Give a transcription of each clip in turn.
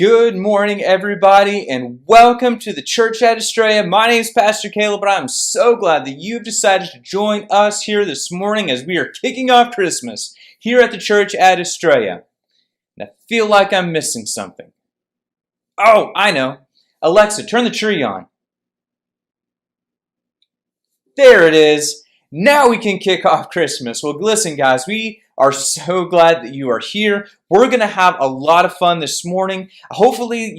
Good morning, everybody, and welcome to the Church at Estrella. My name is Pastor Caleb, and I'm so glad that you've decided to join us here this morning as we are kicking off Christmas here at the Church at Estrella. And I feel like I'm missing something. Oh, I know. Alexa, turn the tree on. There it is. Now we can kick off Christmas. Well, listen, guys, we are so glad that you are here. We're going to have a lot of fun this morning. Hopefully,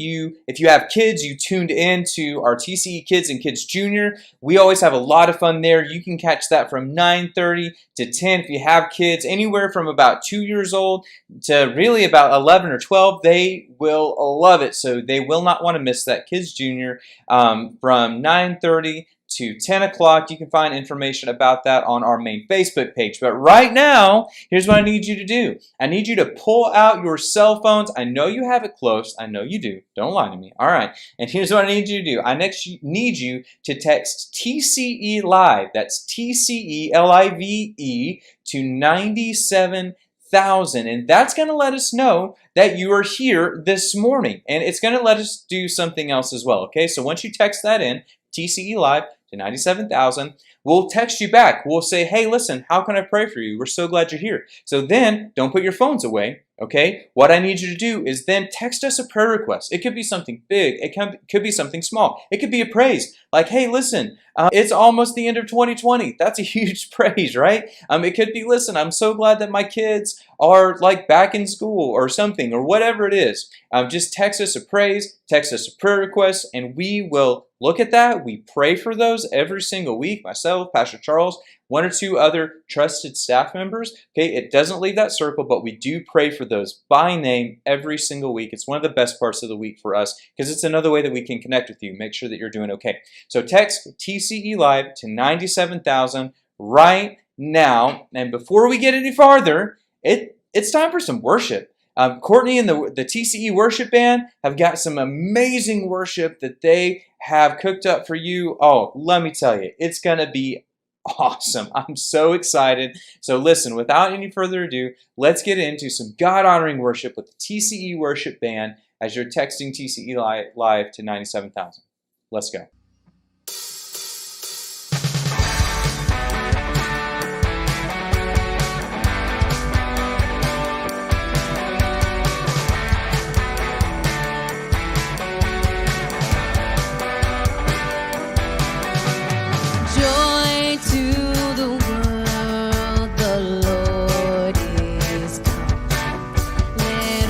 if you have kids, you tuned in to our TCE Kids and Kids Junior. We always have a lot of fun there. You can catch that from 9:30 to 10. If you have kids anywhere from about 2 years old to really about 11 or 12, they will love it. So they will not want to miss that Kids Junior from 9:30 to 10 o'clock. You can find information about that on our main Facebook page. But right now, here's what I need you to do. I need you to pull out your cell phones. I know you have it close. I know you do. Don't lie to me. All right. And here's what I need you to do. I next need you to text TCE Live. That's TCE LIVE to 97,000. And that's going to let us know that you are here this morning. And it's going to let us do something else as well. Okay. So once you text that in, TCE Live to 97,000, we'll text you back. We'll say, hey, listen, how can I pray for you? We're so glad you're here. So then don't put your phones away, okay? What I need you to do is then text us a prayer request. It could be something big. It could be something small. It could be a praise. Like, hey, listen, it's almost the end of 2020. That's a huge praise, right? It could be, listen, I'm so glad that my kids are like back in school or something or whatever it is. Just text us a praise, text us a prayer request, and we will look at that. We pray for those every single week. Myself, Pastor Charles, one or two other trusted staff members. Okay, it doesn't leave that circle, but we do pray for those by name every single week. It's one of the best parts of the week for us because it's another way that we can connect with you, make sure that you're doing okay. So text TCE Live to 97,000 right now. And before we get any farther, it's time for some worship. Courtney and the TCE worship band have got some amazing worship that they have cooked up for you. Oh, let me tell you, it's going to be awesome. I'm so excited. So listen, without any further ado, let's get into some God-honoring worship with the TCE worship band as you're texting TCE Live to 97,000. Let's go.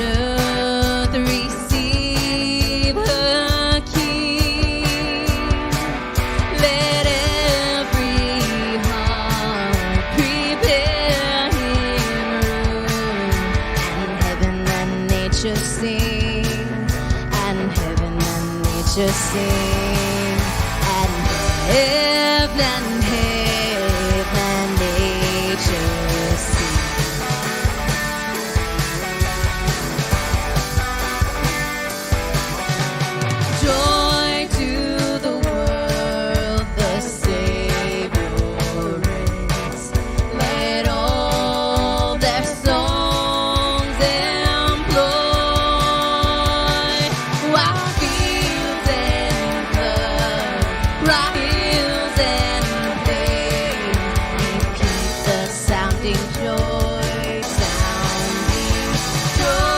Let to sing and heaven and nature sing. Joy to the world, the Savior reigns. Let all their songs employ, while fields and floods, rock hills and plains, keep the sounding joy, sounding joy,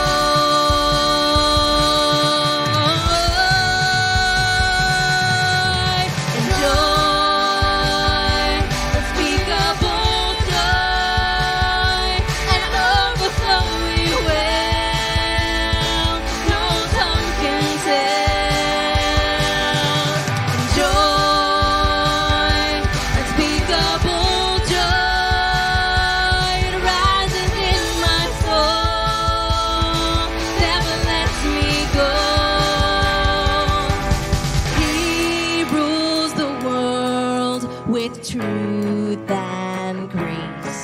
and joy, unspeakable joy, and overflowing well, no tongue can tell. And joy, unspeakable joy, it rises in my soul, never lets me go. He rules the world with truth and grace,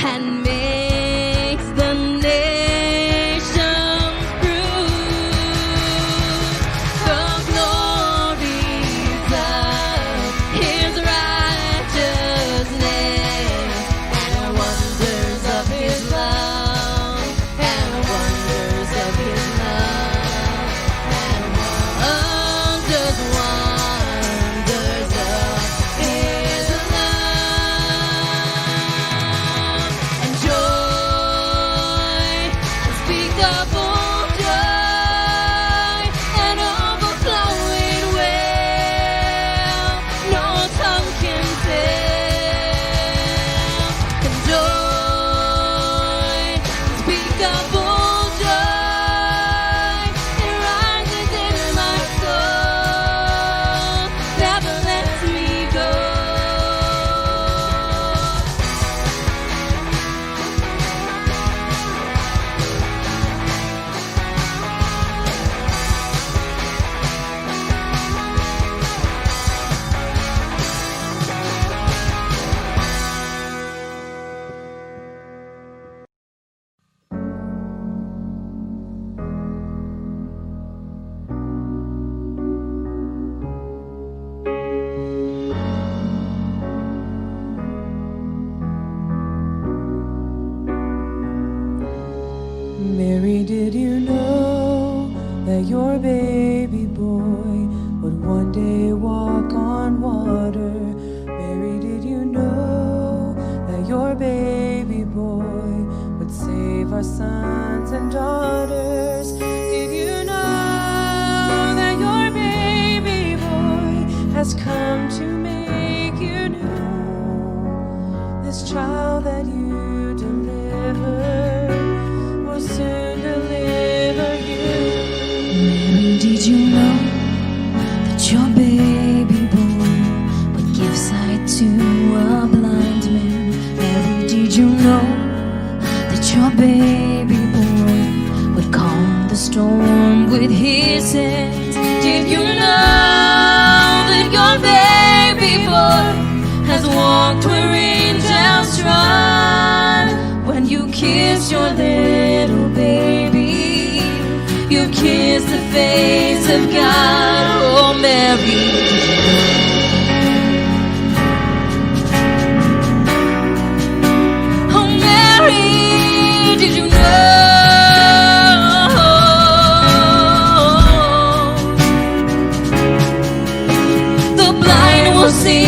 and makes the nations prove the glories of His righteousness, and wonders of His love, and wonders of His love, and wonders of His love, and joy, unspeakable joy, and overflowing well, no tongue can tell. And joy, unspeakable joy, it rises in my soul, never lets me go. Mary, did you know that your baby boy would one day walk on water? Mary, did you know that your baby boy would save our sons and daughters? Did you know that your baby boy has come to make you new? This child that you delivered will soon deliver you. Mary, did you know that your baby boy would give sight to a blind man? Mary, did you know that your baby boy would calm the storm with his hands? Did you know that your baby boy has walked where angels trod? When you kiss your little baby, you kiss the face of God. Oh, Mary, oh, Mary, did you know the blind will see,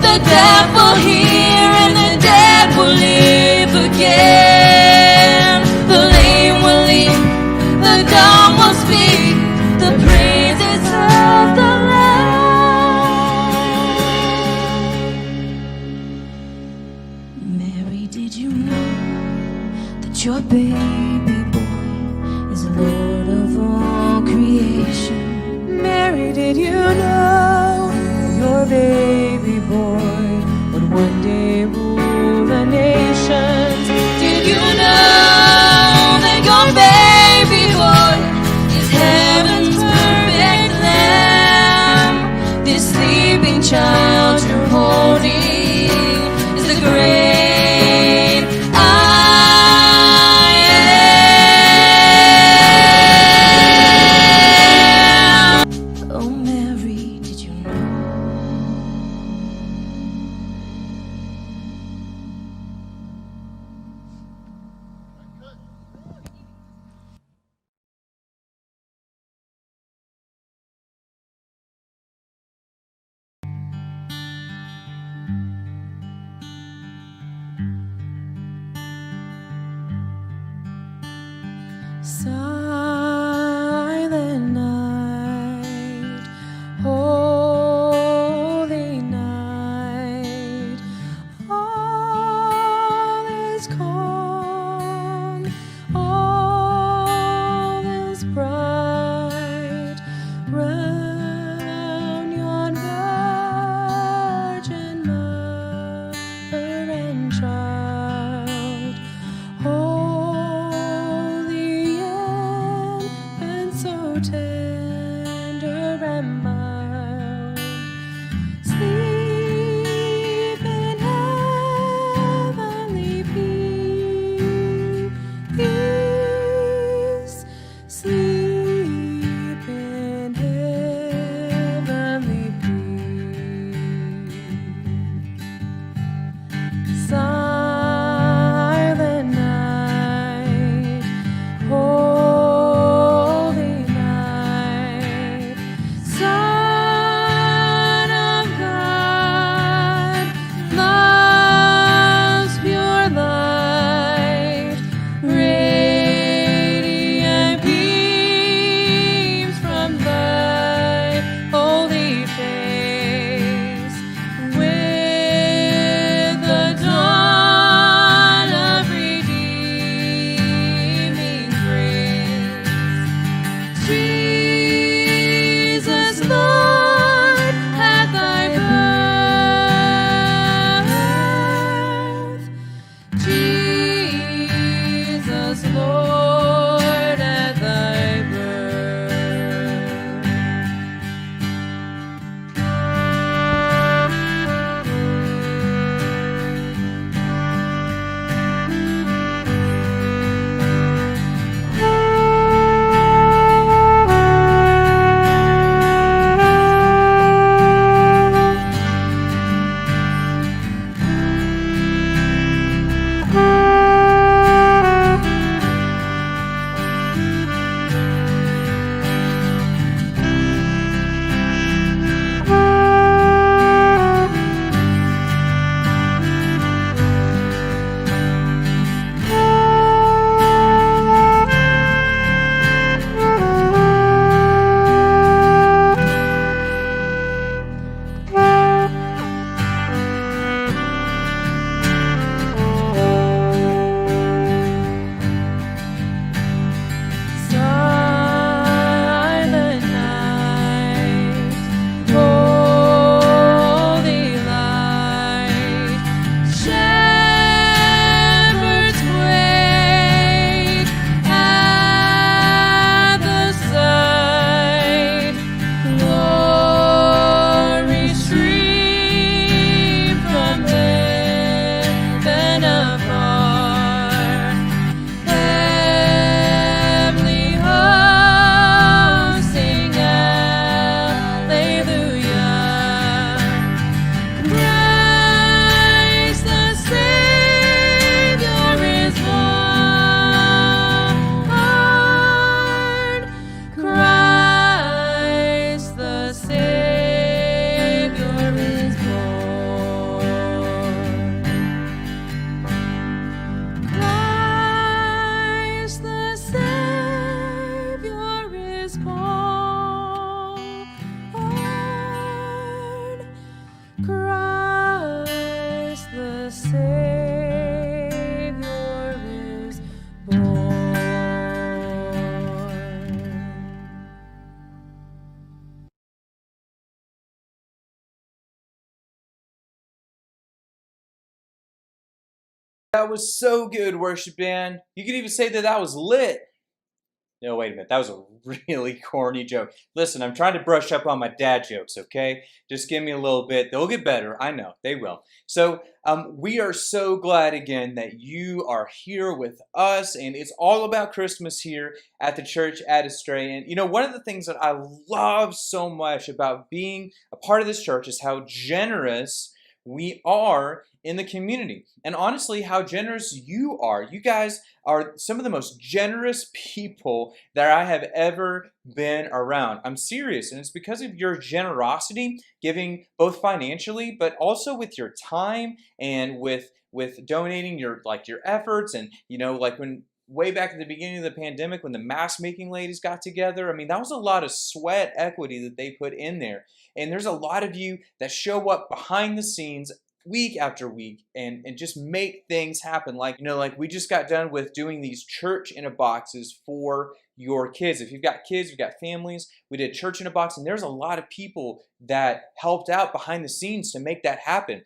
the deaf will hear, and the dead will live again. The lame will leap, the dumb will speak, the praises of the Lamb. Mary, did you know that your baby boy is Lord of all creation? Mary, did you know that your baby boy would one day rule the nations? Did you know that your baby boy is heaven's perfect Lamb? Silent night, holy night, all is calm, all is bright round yon virgin mother and child, holy and so tender and mild. Sleep in heavenly peace. Sleep in heavenly peace. Silent night, holy night, Son of God, love's pure light, radiant beams from thy holy face, with the dawn of redeeming grace. Jesus, Lord, at thy birth. Jesus, Lord, at thy birth. Silent night, holy light, shepherds wake at the sight, glory stream from heaven afar. Heavenly hosts sing Alleluia. Christ the Savior is born. Christ the Savior is born. Christ the Savior is born. Christ the Savior is born. That was so good, worship band. You could even say that that was lit. No, wait a minute. That was a really corny joke. Listen, I'm trying to brush up on my dad jokes, okay? Just give me a little bit. They'll get better. I know. They will. So we are so glad again that you are here with us, and it's all about Christmas here at the church at Estray. And you know, one of the things that I love so much about being a part of this church is how generous we are in the community. And honestly, how generous you are. You guys are some of the most generous people that I have ever been around. I'm serious, and it's because of your generosity, giving both financially, but also with your time and with donating your efforts. And you know, like when way back at the beginning of the pandemic when the mask making ladies got together. I mean, that was a lot of sweat equity that they put in there. And there's a lot of you that show up behind the scenes week after week and just make things happen. Like, like we just got done with doing these church in a boxes for your kids. If you've got kids, you've got families, we did church in a box, and there's a lot of people that helped out behind the scenes to make that happen.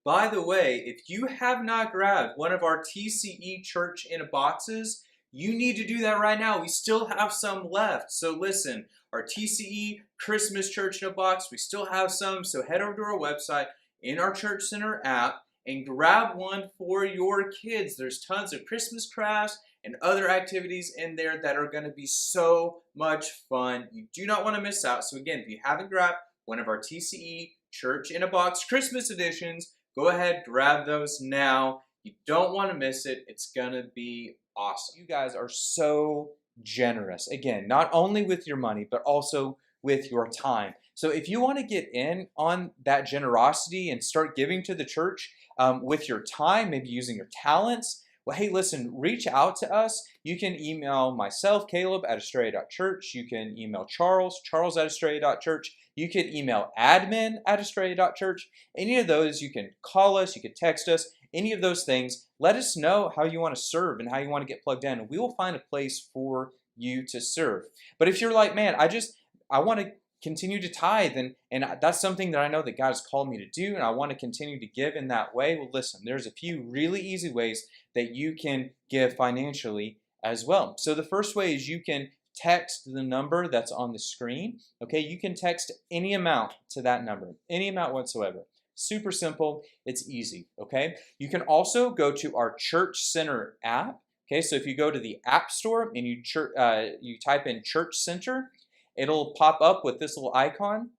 By the way, if you have not grabbed one of our TCE church in a boxes, you need to do that right now. We still have some left. So listen, our TCE Christmas church in a box, we still have some. So head over to our website in our Church Center app and grab one for your kids. There's tons of Christmas crafts and other activities in there that are going to be so much fun. You do not want to miss out. So again, if you haven't grabbed one of our TCE church in a box Christmas editions, go ahead, grab those now. You don't want to miss it. It's going to be awesome. You guys are so generous. Again, not only with your money, but also with your time. So if you want to get in on that generosity and start giving to the church with your time, maybe using your talents, well, hey, listen, reach out to us. You can email myself, Caleb, at Estrella.church. You can email Charles at Estrella.church. You could email admin at Estrella.church. Any of those, you can call us, you can text us, any of those things. Let us know how you want to serve and how you want to get plugged in, and we will find a place for you to serve. But if you're like, man, I want to continue to tithe, and that's something that I know that God has called me to do, and I want to continue to give in that way, well, listen, there's a few really easy ways that you can give financially as well. So the first way is you can text the number that's on the screen. Okay, you can text any amount to that number, any amount whatsoever. Super simple, it's easy. Okay, you can also go to our Church Center app. Okay, so if you go to the App Store and you type in Church Center, it'll pop up with this little icon,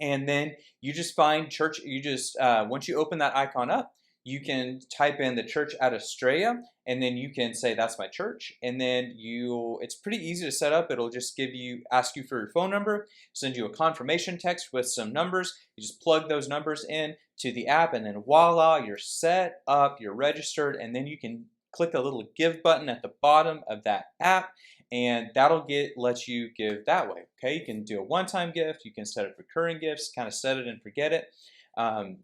and then you just find church. Once you open that icon up, you can type in the church at Estrella, and then you can say that's my church, and then it's pretty easy to set up. It'll just ask you for your phone number, send you a confirmation text with some numbers. You just plug those numbers in to the app, and then voila, you're set up, you're registered, and then you can click the little give button at the bottom of that app, and that'll let you give that way. Okay, you can do a one-time gift, you can set up recurring gifts, kind of set it and forget it.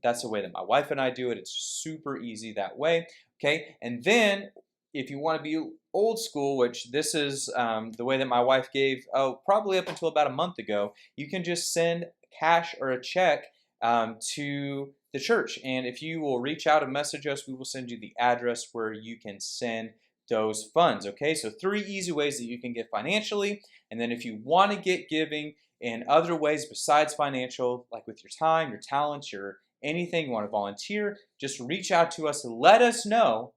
That's the way that my wife and I do it. It's super easy that way. Okay, and then if you want to be old school, which this is the way that my wife gave, probably up until about a month ago, you can just send cash or a check to the church. And if you will reach out and message us, we will send you the address where you can send those funds. Okay, so 3 easy ways that you can give financially. And then if you want to get giving in other ways besides financial, like with your time, your talents, your anything you want to volunteer, just reach out to us and let us know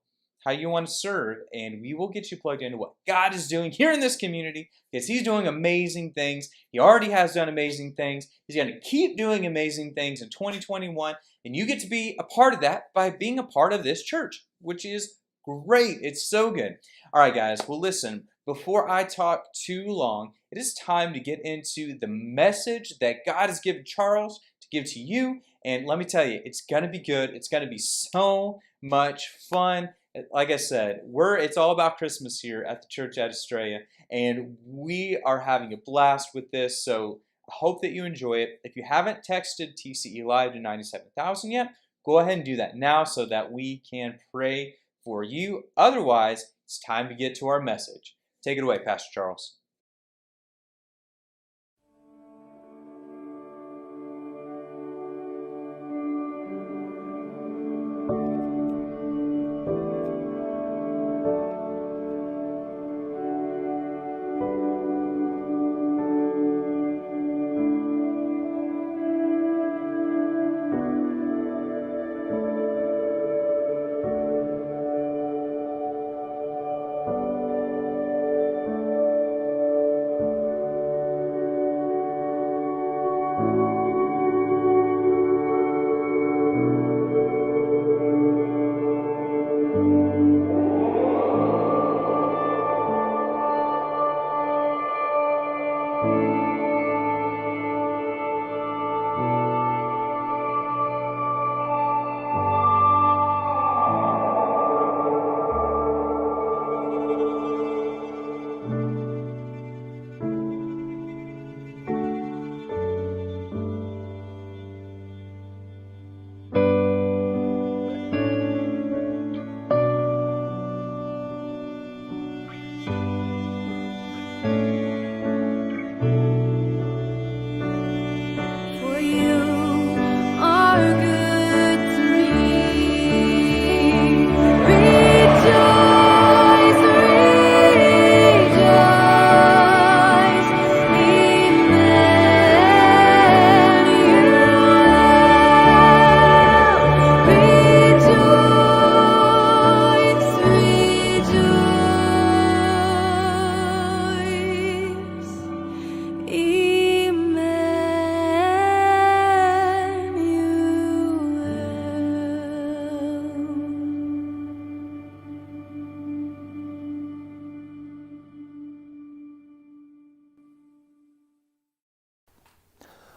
how you want to serve, and we will get you plugged into what God is doing here in this community, because He's doing amazing things. He already has done amazing things. He's going to keep doing amazing things in 2021, and you get to be a part of that by being a part of this church, which is great. It's so good. All right, guys. Well, listen, before I talk too long, it is time to get into the message that God has given Charles to give to you. And let me tell you, it's going to be good. It's going to be so much fun. Like I said, it's all about Christmas here at the Church at Estrella, and we are having a blast with this. So I hope that you enjoy it. If you haven't texted TCE Live to 97,000 yet, go ahead and do that now so that we can pray for you. Otherwise, it's time to get to our message. Take it away, Pastor Charles.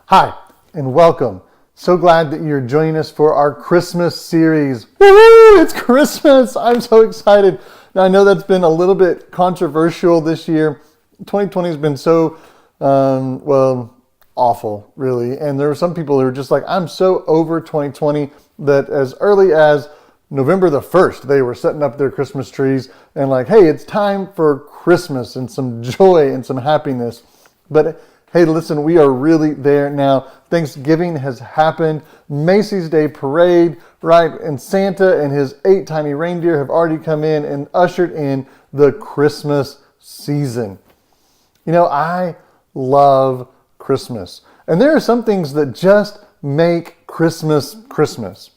Hi, and welcome. So glad that you're joining us for our Christmas series. Woohoo! It's Christmas! I'm so excited. Now, I know that's been a little bit controversial this year. 2020 has been so, awful, really. And there were some people who were just like, I'm so over 2020 that as early as November the 1st, they were setting up their Christmas trees and like, hey, it's time for Christmas and some joy and some happiness. But hey, listen, we are really there now. Thanksgiving has happened. Macy's Day Parade, right? And Santa and his 8 tiny reindeer have already come in and ushered in the Christmas season. You know, I love Christmas. And there are some things that just make Christmas Christmas.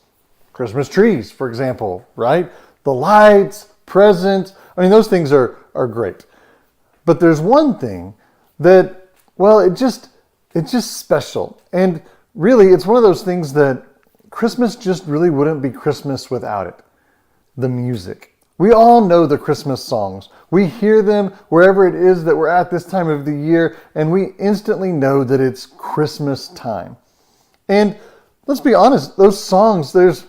Christmas trees, for example, right? The lights, presents. I mean, those things are great. But there's one thing that, well, it's just special. And really, it's one of those things that Christmas just really wouldn't be Christmas without it. The music. We all know the Christmas songs. We hear them wherever it is that we're at this time of the year, and we instantly know that it's Christmas time. And let's be honest, those songs, there's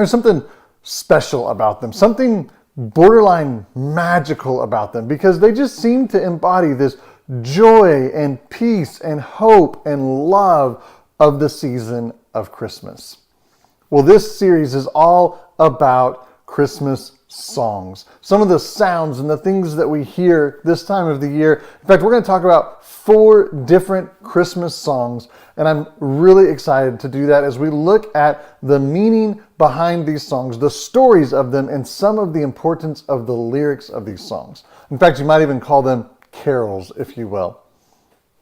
something special about them, something borderline magical about them, because they just seem to embody this joy and peace and hope and love of the season of Christmas. Well, this series is all about Christmas songs. Some of the sounds and the things that we hear this time of the year. In fact, we're going to talk about 4 different Christmas songs, and I'm really excited to do that as we look at the meaning behind these songs, the stories of them, and some of the importance of the lyrics of these songs. In fact, you might even call them carols, if you will.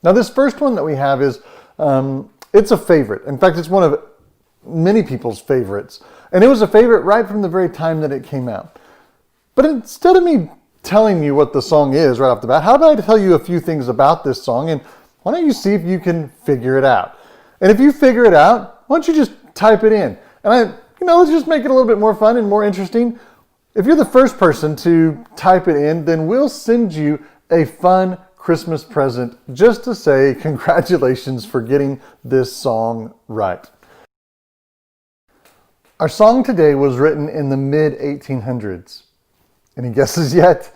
Now, this first one that we have is, it's a favorite. In fact, it's one of many people's favorites. And it was a favorite right from the very time that it came out. But instead of me telling you what the song is right off the bat, how about I tell you a few things about this song, and why don't you see if you can figure it out? And if you figure it out, why don't you just type it in? And let's just make it a little bit more fun and more interesting. If you're the first person to type it in, then we'll send you a fun Christmas present just to say congratulations for getting this song right. Our song today was written in the mid-1800s. Any guesses yet?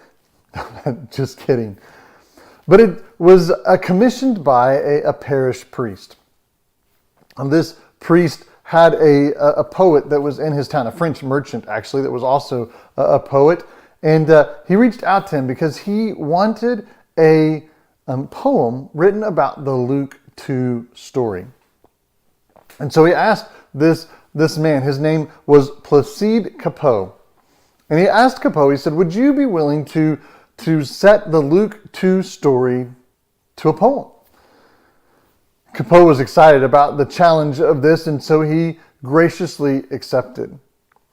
Just kidding. But it was commissioned by a parish priest. And this priest had a poet that was in his town, a French merchant actually, that was also a poet. And he reached out to him because he wanted a poem written about the Luke 2 story. And so he asked this man, his name was Placide Cappeau. And he asked Cappeau, he said, would you be willing to set the Luke 2 story to a poem? Cappeau was excited about the challenge of this, and so he graciously accepted.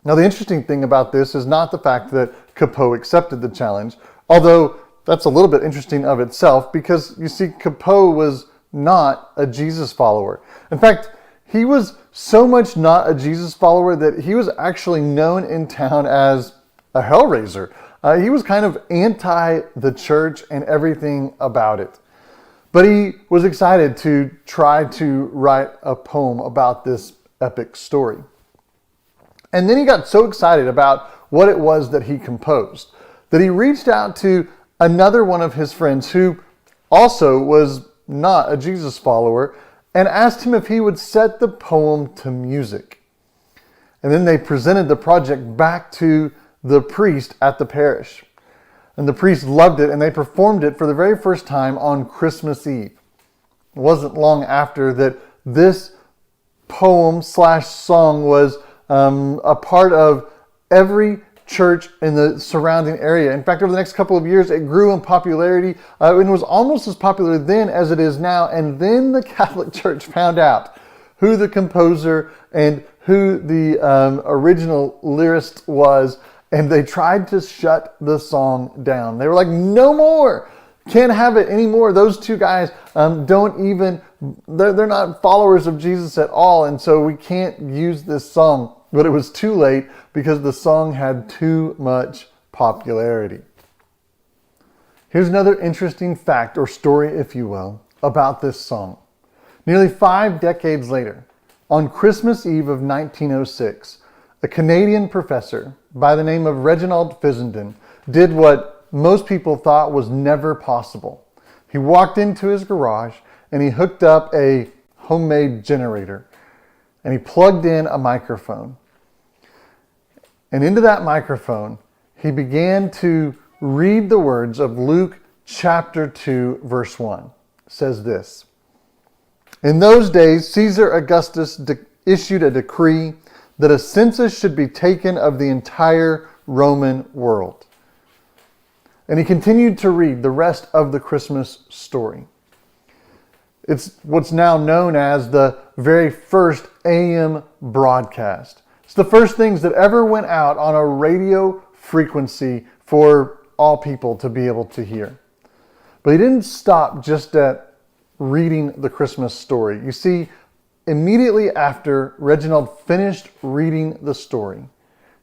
Now, the interesting thing about this is not the fact that Cappeau accepted the challenge, although that's a little bit interesting of itself, because you see, Cappeau was not a Jesus follower. In fact, he was so much not a Jesus follower that he was actually known in town as a hellraiser. He was kind of anti the church and everything about it. But he was excited to try to write a poem about this epic story. And then he got so excited about what it was that he composed that he reached out to another one of his friends who also was not a Jesus follower and asked him if he would set the poem to music. And then they presented the project back to the priest at the parish. And the priest loved it, and they performed it for the very first time on Christmas Eve. It wasn't long after that this poem/song was a part of every church in the surrounding area. In fact, over the next couple of years, it grew in popularity and was almost as popular then as it is now. And then the Catholic Church found out who the composer and who the original lyricist was, and they tried to shut the song down. They were like, no more, can't have it anymore. Those two guys they're not followers of Jesus at all, and so we can't use this song. But it was too late because the song had too much popularity. Here's another interesting fact or story, if you will, about this song. Nearly 5 decades later, on Christmas Eve of 1906, a Canadian professor by the name of Reginald Fissenden did what most people thought was never possible. He walked into his garage and he hooked up a homemade generator and he plugged in a microphone. And into that microphone, he began to read the words of Luke chapter 2, verse 1. It says this: "In those days, Caesar Augustus issued a decree that a census should be taken of the entire Roman world." And he continued to read the rest of the Christmas story. It's what's now known as the very first AM broadcast. It's the first things that ever went out on a radio frequency for all people to be able to hear. But he didn't stop just at reading the Christmas story. You see, immediately after Reginald finished reading the story,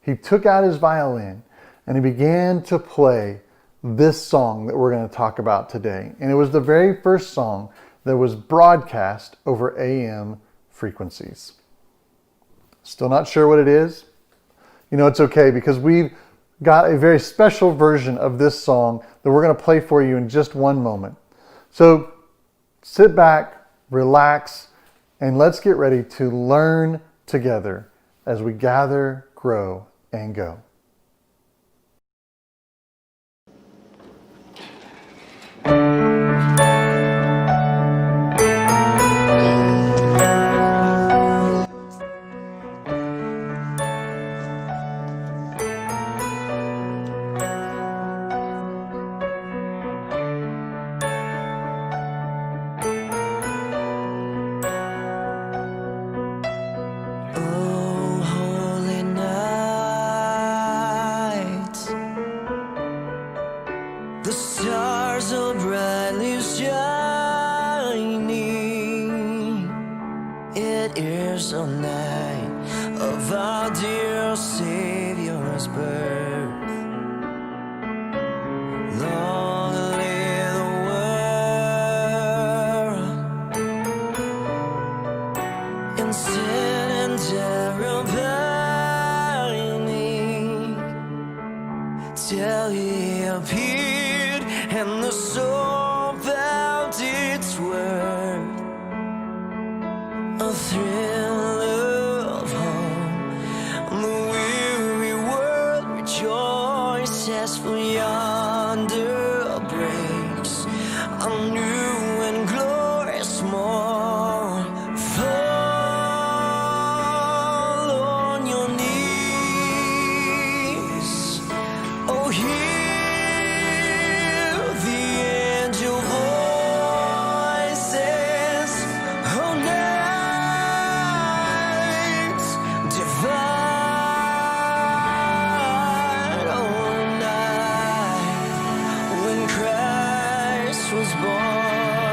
he took out his violin and he began to play this song that we're going to talk about today. And it was the very first song that was broadcast over AM frequencies. Still not sure what it is? You know, it's okay, because we've got a very special version of this song that we're going to play for you in just one moment. So sit back, relax, and let's get ready to learn together as we gather, grow, and go. Oh, holy night, the stars are brightly shining. It is the night of our dear Savior's birth. Long live the world, and sin and terror pining, till he appeared and the soul felt its worth. A thrill of home, the weary world rejoices, for yonder breaks a new and glorious morn. Fall on your knees, oh, hear the angel voices, oh, night divine, oh, night when Christ was born.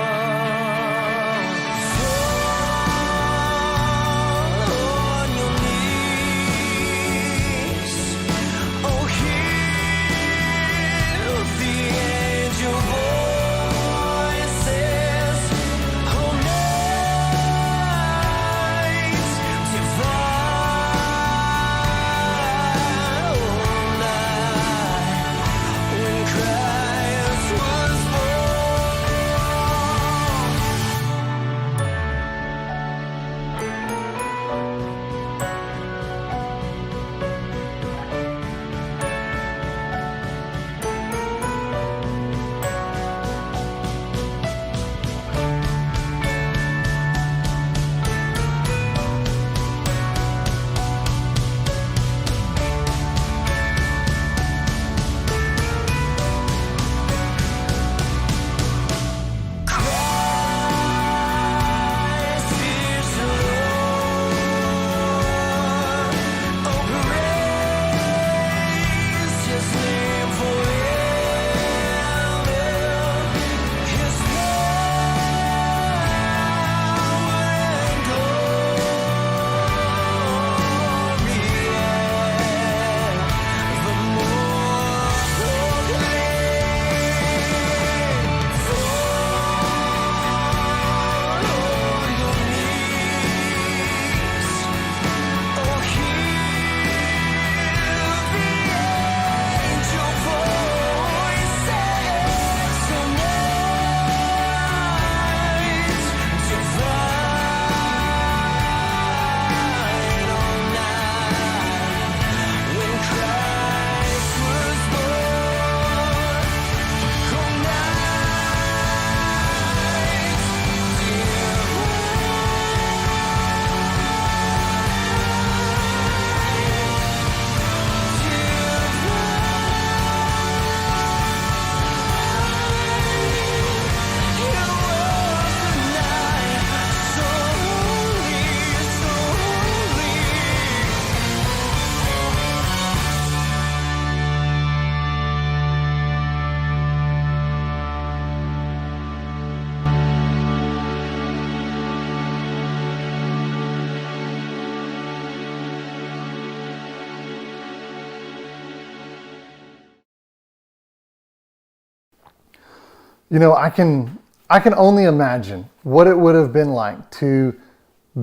You know, I can only imagine what it would have been like to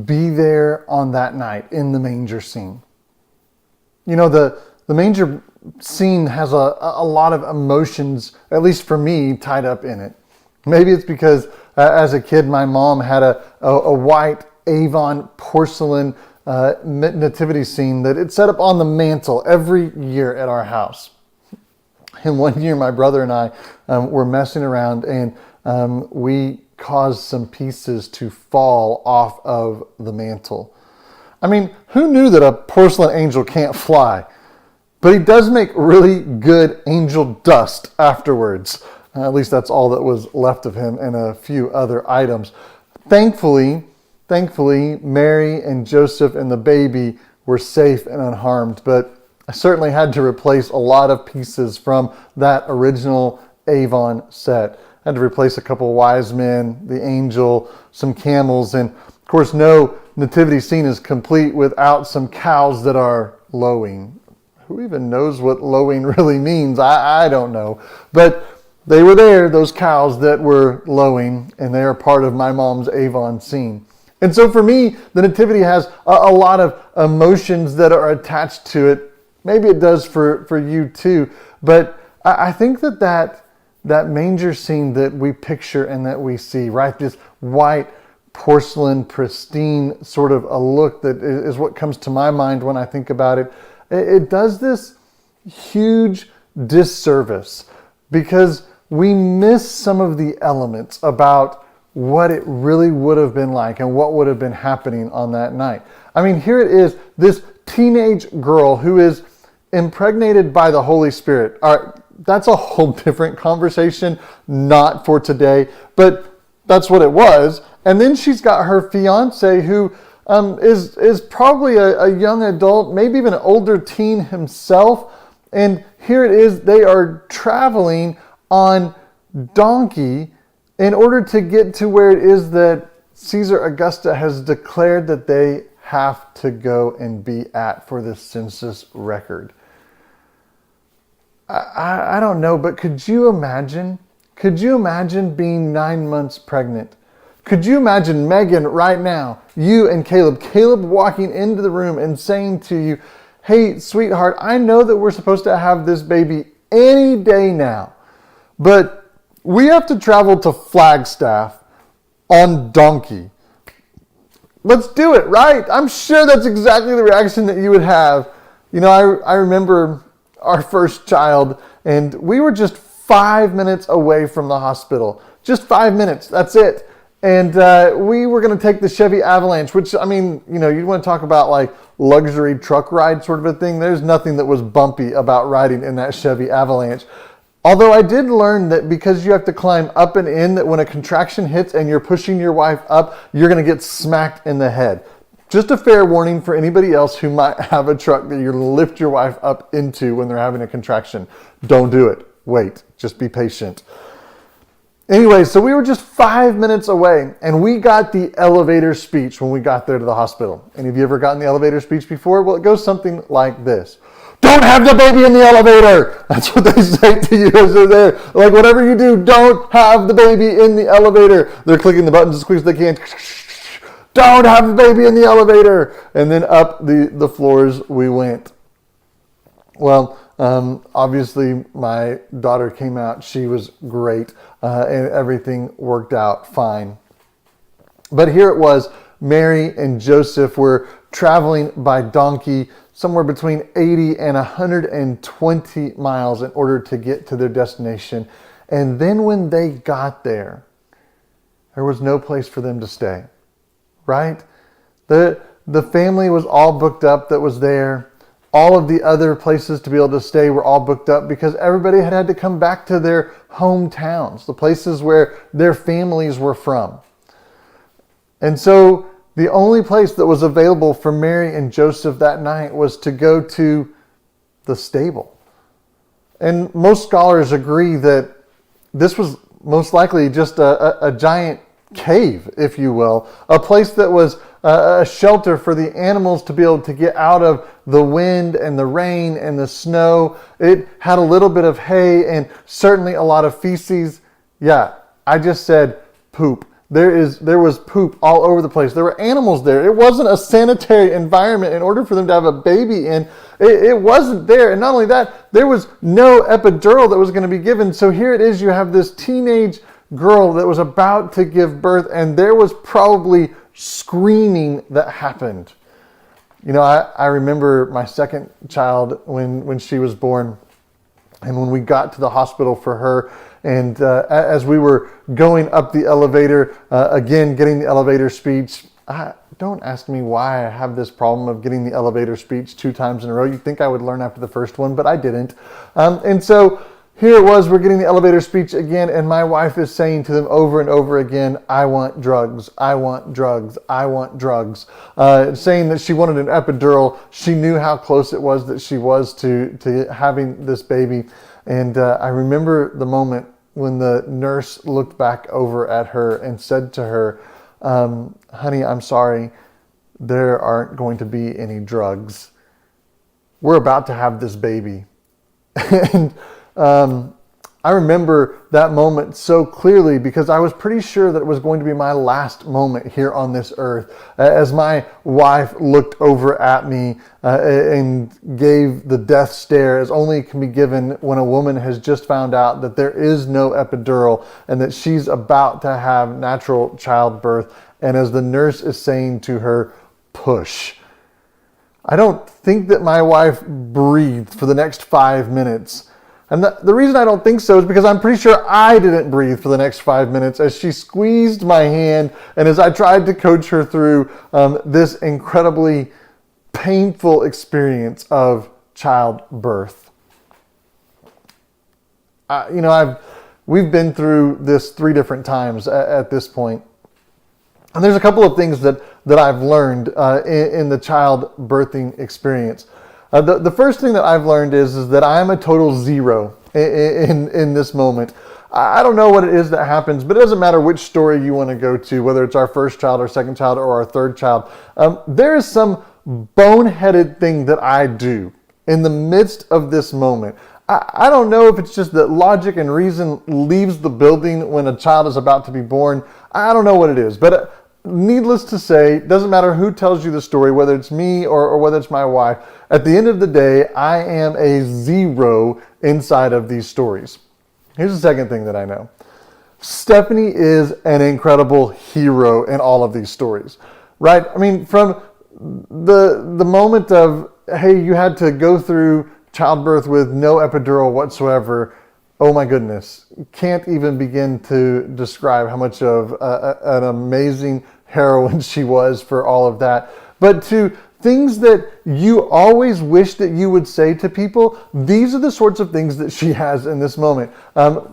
be there on that night in the manger scene. You know, the manger scene has a lot of emotions, at least for me, tied up in it. Maybe it's because as a kid, my mom had a white Avon porcelain nativity scene that it set up on the mantle every year at our house. And one year, my brother and I were messing around, and we caused some pieces to fall off of the mantle. I mean, who knew that a porcelain angel can't fly? But he does make really good angel dust afterwards. At least that's all that was left of him, and a few other items. Thankfully, Mary and Joseph and the baby were safe and unharmed, but I certainly had to replace a lot of pieces from that original Avon set. I had to replace a couple wise men, the angel, some camels, and of course no nativity scene is complete without some cows that are lowing. Who even knows what lowing really means? I don't know. But they were there, those cows that were lowing, and they are part of my mom's Avon scene. And so for me, the nativity has a lot of emotions that are attached to it. Maybe it does for you too. But I think that manger scene that we picture and that we see, right? This white porcelain, pristine sort of a look that is what comes to my mind when I think about it. It does this huge disservice because we miss some of the elements about what it really would have been like and what would have been happening on that night. I mean, here it is, this teenage girl who is impregnated by the Holy Spirit. All right, that's a whole different conversation, not for today, but that's what it was. And then she's got her fiance who is probably a young adult, maybe even an older teen himself. And here it is, they are traveling on donkey in order to get to where it is that Caesar Augusta has declared that they have to go and be at for this census record. I don't know, but could you imagine? Could you imagine being 9 months pregnant? Could you imagine Megan right now, you and Caleb walking into the room and saying to you, hey, sweetheart, I know that we're supposed to have this baby any day now, but we have to travel to Flagstaff on donkey. Let's do it, right? I'm sure that's exactly the reaction that you would have. You know, I remember our first child, and we were just 5 minutes away from the hospital. Just 5 minutes, that's it. And we were going to take the Chevy Avalanche, which, I mean, you know, you want to talk about like luxury truck ride sort of a thing. There's nothing that was bumpy about riding in that Chevy Avalanche. Although I did learn that because you have to climb up and in, that when a contraction hits and you're pushing your wife up, you're going to get smacked in the head. Just a fair warning for anybody else who might have a truck that you're going to lift your wife up into when they're having a contraction. Don't do it. Wait. Just be patient. Anyway, so we were just 5 minutes away, and we got the elevator speech when we got there to the hospital. Any of you ever gotten the elevator speech before? Well, it goes something like this. Don't have the baby in the elevator. That's what they say to you as they're there. Like, whatever you do, don't have the baby in the elevator. They're clicking the buttons as quick as they can. Don't have the baby in the elevator. And then up the floors we went. Well, obviously my daughter came out. She was great, and everything worked out fine. But here it was, Mary and Joseph were traveling by donkey somewhere between 80 and 120 miles in order to get to their destination. And then when they got there was no place for them to stay, right? The family was all booked up that was there. All of the other places to be able to stay were all booked up because everybody had to come back to their hometowns, the places where their families were from. And so the only place that was available for Mary and Joseph that night was to go to the stable. And most scholars agree that this was most likely just a giant cave, if you will, a place that was a shelter for the animals to be able to get out of the wind and the rain and the snow. It had a little bit of hay and certainly a lot of feces. Yeah, I just said poop. There was poop all over the place. There were animals there. It wasn't a sanitary environment in order for them to have a baby in. It wasn't there. And not only that, there was no epidural that was going to be given. So here it is, you have this teenage girl that was about to give birth, and there was probably screaming that happened. You know, I remember my second child when she was born, and when we got to the hospital for her, and as we were going up the elevator, again, getting the elevator speech. Don't ask me why I have this problem of getting the elevator speech 2 times in a row. You'd think I would learn after the first one, but I didn't. And so here it was, we're getting the elevator speech again, and my wife is saying to them over and over again, I want drugs, I want drugs, I want drugs. Saying that she wanted an epidural. She knew how close it was that she was to having this baby. And I remember the moment when the nurse looked back over at her and said to her, honey, I'm sorry, there aren't going to be any drugs. We're about to have this baby. And I remember that moment so clearly because I was pretty sure that it was going to be my last moment here on this earth. As my wife looked over at me and gave the death stare as only can be given when a woman has just found out that there is no epidural and that she's about to have natural childbirth. And as the nurse is saying to her, push. I don't think that my wife breathed for the next 5 minutes. And the reason I don't think so is because I'm pretty sure I didn't breathe for the next 5 minutes as she squeezed my hand and as I tried to coach her through this incredibly painful experience of childbirth. We've been through this 3 different times at this point. And there's a couple of things that I've learned in the childbirthing experience. The first thing that I've learned is that I'm a total zero in this moment. I don't know what it is that happens, but it doesn't matter which story you want to go to, whether it's our first child, our second child, or our third child. There is some boneheaded thing that I do in the midst of this moment. I don't know if it's just that logic and reason leaves the building when a child is about to be born. I don't know what it is, but needless to say, doesn't matter who tells you the story, whether it's me or whether it's my wife, at the end of the day, I am a zero inside of these stories. Here's the second thing that I know. Stephanie is an incredible hero in all of these stories, right? I mean, from the moment of, hey, you had to go through childbirth with no epidural whatsoever. Oh my goodness. Can't even begin to describe how much of an amazing heroine she was for all of that. But to things that you always wish that you would say to people, these are the sorts of things that she has in this moment.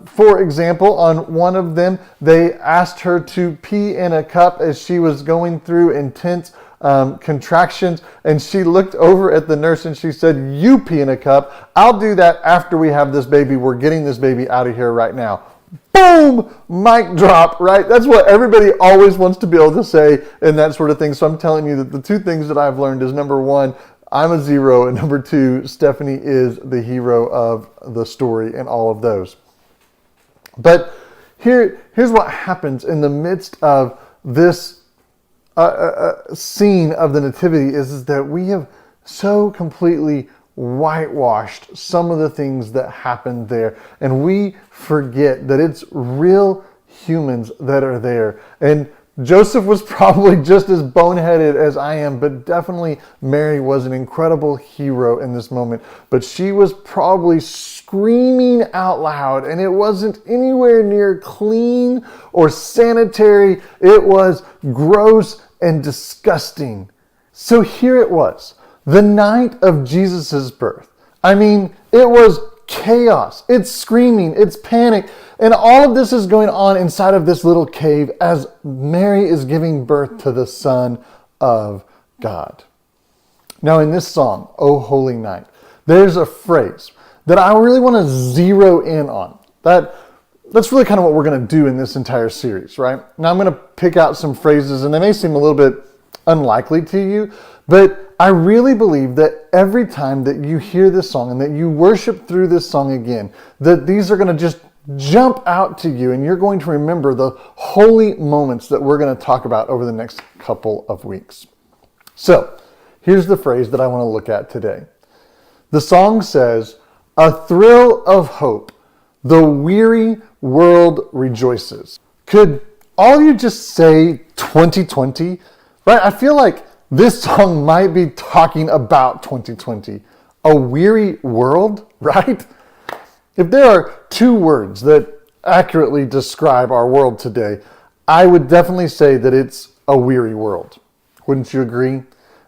For example, on one of them, they asked her to pee in a cup as she was going through intense contractions, and she looked over at the nurse and she said, you pee in a cup. I'll do that after we have this baby. We're getting this baby out of here right now. Boom! Mic drop, right? That's what everybody always wants to be able to say and that sort of thing. So I'm telling you that the 2 things that I've learned is, number 1, I'm a zero, and number 2, Stephanie is the hero of the story and all of those. But here's what happens in the midst of this scene of the nativity is that we have so completely whitewashed some of the things that happened there, and we forget that it's real humans that are there. And Joseph was probably just as boneheaded as I am, but definitely Mary was an incredible hero in this moment. But she was probably screaming out loud, and it wasn't anywhere near clean or sanitary. It was gross and disgusting. So here it was, the night of Jesus's birth. I mean, it was chaos. It's screaming, it's panic, and all of this is going on inside of this little cave as Mary is giving birth to the Son of God. Now in this song, O Holy Night, there's a phrase that I really want to zero in on. That's really kind of what we're going to do in this entire series, right? Now I'm going to pick out some phrases, and they may seem a little bit unlikely to you, but I really believe that every time that you hear this song and that you worship through this song again, that these are going to just jump out to you, and you're going to remember the holy moments that we're going to talk about over the next couple of weeks. So, here's the phrase that I want to look at today. The song says, "A thrill of hope, the weary world rejoices." Could all you just say 2020? Right? I feel like this song might be talking about 2020. A weary world, right? If there are two words that accurately describe our world today, I would definitely say that it's a weary world. Wouldn't you agree?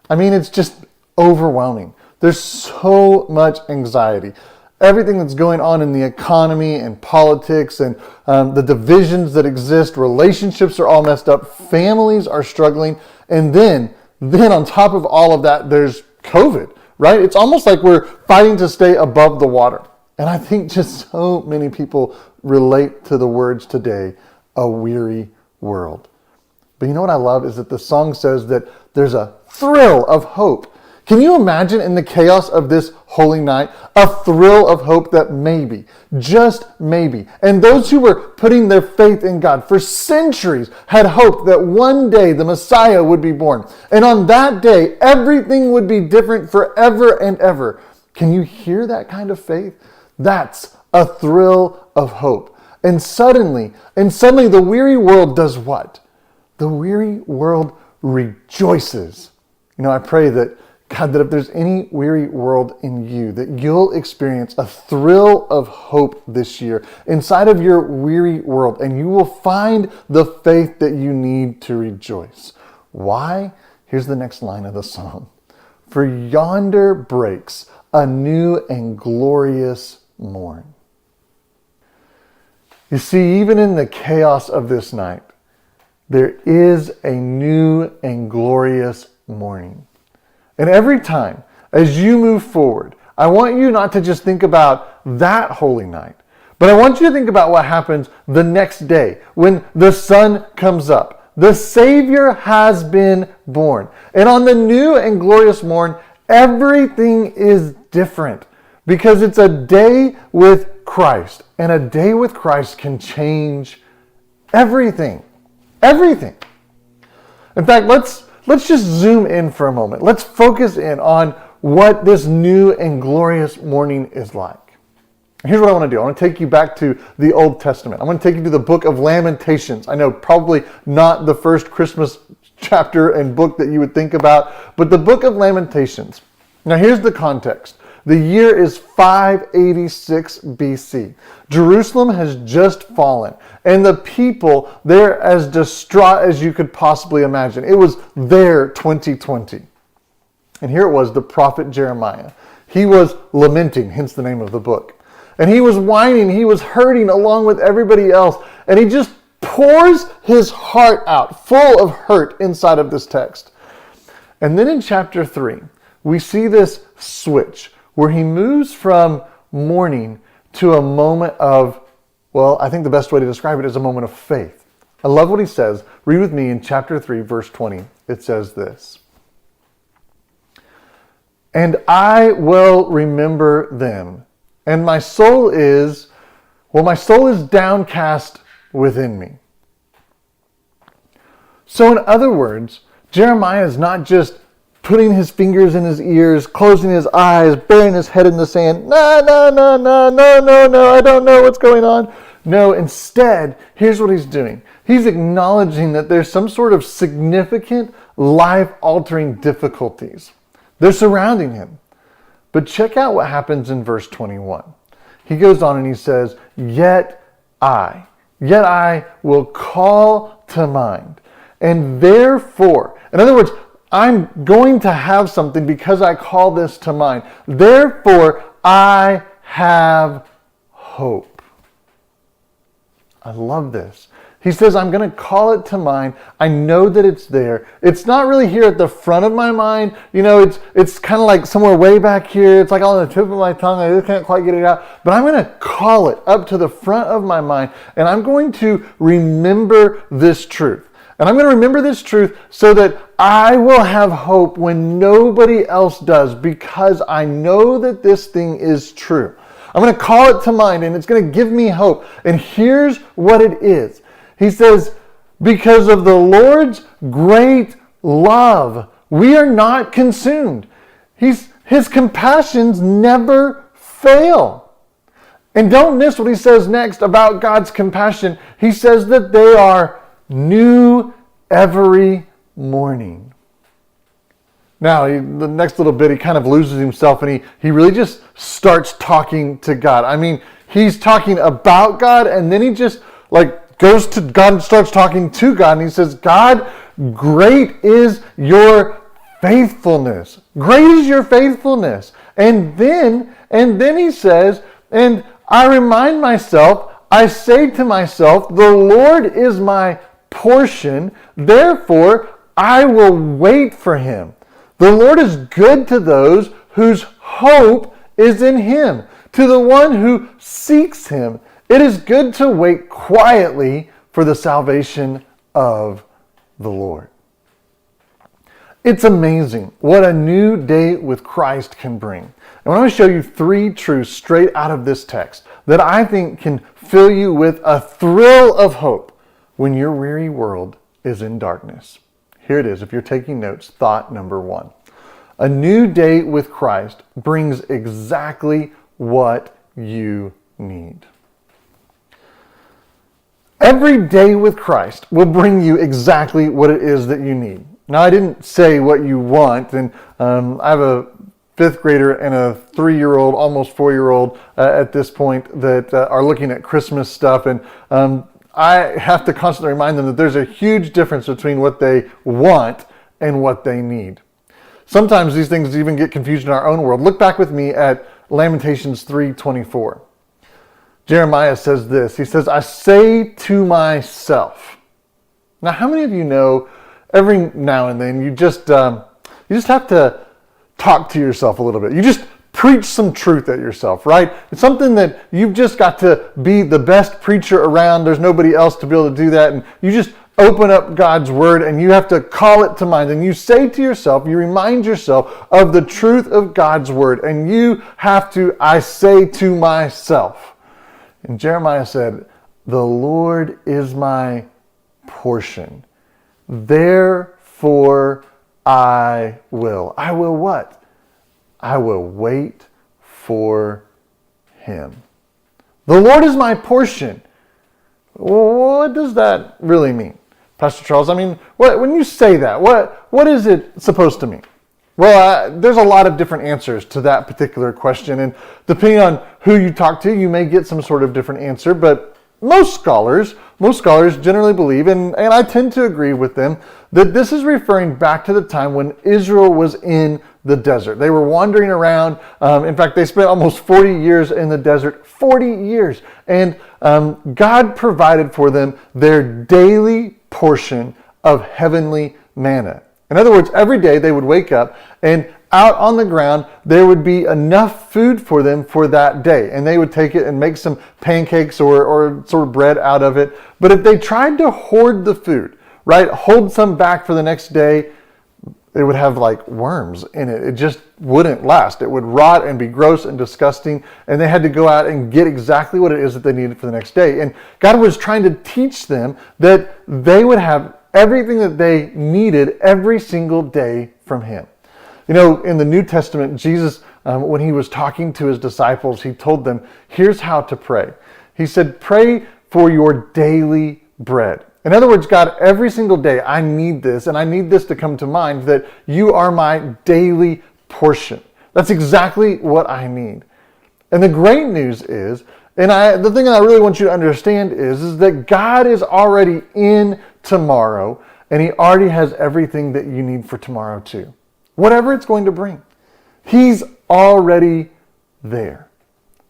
I mean, it's just overwhelming. There's so much anxiety. Everything that's going on in the economy and politics and the divisions that exist, relationships are all messed up, families are struggling, and then on top of all of that, there's COVID, right? It's almost like we're fighting to stay above the water. And I think just so many people relate to the words today, a weary world. But you know what I love is that the song says that there's a thrill of hope. Can you imagine in the chaos of this holy night, a thrill of hope that maybe, just maybe, and those who were putting their faith in God for centuries had hoped that one day the Messiah would be born. And on that day, everything would be different forever and ever. Can you hear that kind of faith? That's a thrill of hope. And suddenly the weary world does what? The weary world rejoices. You know, I pray that, God, that if there's any weary world in you, that you'll experience a thrill of hope this year inside of your weary world, and you will find the faith that you need to rejoice. Why? Here's the next line of the song. For yonder breaks a new and glorious morn. You see, even in the chaos of this night, there is a new and glorious morning. And every time, as you move forward, I want you not to just think about that holy night, but I want you to think about what happens the next day when the sun comes up. The Savior has been born. And on the new and glorious morn, everything is different because it's a day with Christ. And a day with Christ can change everything. Everything. In fact, let's just zoom in for a moment. Let's focus in on what this new and glorious morning is like. Here's what I want to do. I want to take you back to the Old Testament. I'm going to take you to the book of Lamentations. I know probably not the first Christmas chapter and book that you would think about, but the book of Lamentations. Now here's the context. The year is 586 BC. Jerusalem has just fallen, and the people, they're as distraught as you could possibly imagine. It was their 2020. And here it was, the prophet Jeremiah. He was lamenting, hence the name of the book. And he was whining, he was hurting along with everybody else, and he just pours his heart out, full of hurt inside of this text. And then in chapter 3, we see this switch, where he moves from mourning to a moment of, well, I think the best way to describe it is a moment of faith. I love what he says. Read with me in chapter 3, verse 20. It says this. And I will remember them, and my soul is downcast within me. So in other words, Jeremiah is not just putting his fingers in his ears, closing his eyes, burying his head in the sand. No, I don't know what's going on. No, instead, here's what he's doing. He's acknowledging that there's some sort of significant life-altering difficulties. They're surrounding him. But check out what happens in verse 21. He goes on and he says, Yet I will call to mind. And therefore, in other words, I'm going to have something because I call this to mind. Therefore, I have hope. I love this. He says, I'm going to call it to mind. I know that it's there. It's not really here at the front of my mind. You know, it's kind of like somewhere way back here. It's like on the tip of my tongue. I just can't quite get it out. But I'm going to call it up to the front of my mind. And I'm going to remember this truth. And I'm going to remember this truth so that I will have hope when nobody else does, because I know that this thing is true. I'm going to call it to mind, and it's going to give me hope. And here's what it is. He says, because of the Lord's great love, we are not consumed. His compassions never fail. And don't miss what he says next about God's compassion. He says that they are new every morning. Now, the next little bit, he kind of loses himself and he really just starts talking to God. I mean, he's talking about God, and then he just goes to God and starts talking to God, and he says, God, great is your faithfulness. Great is your faithfulness. And then he says, and I remind myself, I say to myself, the Lord is my portion, therefore I will wait for him. The Lord is good to those whose hope is in him. To the one who seeks him, it is good to wait quietly for the salvation of the Lord. It's amazing what a new day with Christ can bring. And I want to show you 3 truths straight out of this text that I think can fill you with a thrill of hope when your weary world is in darkness. Here it is. If you're taking notes, thought number 1. A new day with Christ brings exactly what you need. Every day with Christ will bring you exactly what it is that you need. Now, I didn't say what you want, and I have a 5th grader and a 3-year-old, almost 4-year-old at this point that are looking at Christmas stuff, and I have to constantly remind them that there's a huge difference between what they want and what they need. Sometimes these things even get confused in our own world. Look back with me at Lamentations 3:24. Jeremiah says this. He says, I say to myself. Now, how many of you know every now and then you just have to talk to yourself a little bit. You just preach some truth at yourself, right? It's something that you've just got to be the best preacher around. There's nobody else to be able to do that. And you just open up God's word and you have to call it to mind. And you say to yourself, you remind yourself of the truth of God's word. And you have to, I say to myself. And Jeremiah said, the Lord is my portion. Therefore I will. I will what? I will wait for him. The Lord is my portion. What does that really mean, Pastor Charles? I mean, when you say that, what is it supposed to mean? Well, there's a lot of different answers to that particular question, and depending on who you talk to, you may get some sort of different answer, but most scholars generally believe, and I tend to agree with them, that this is referring back to the time when Israel was in the desert. They were wandering around. In fact, they spent almost 40 years in the desert, 40 years. And God provided for them their daily portion of heavenly manna. In other words, every day they would wake up and out on the ground, there would be enough food for them for that day. And they would take it and make some pancakes or sort of bread out of it. But if they tried to hoard the food, right, hold some back for the next day, it would have like worms in it. It just wouldn't last. It would rot and be gross and disgusting. And they had to go out and get exactly what it is that they needed for the next day. And God was trying to teach them that they would have everything that they needed every single day from him. You know, in the New Testament, Jesus, when he was talking to his disciples, he told them, here's how to pray. He said, pray for your daily bread. In other words, God, every single day I need this, and I need this to come to mind, that you are my daily portion. That's exactly what I need. And the great news is, and the thing that I really want you to understand is that God is already in tomorrow, and he already has everything that you need for tomorrow too. Whatever it's going to bring. He's already there.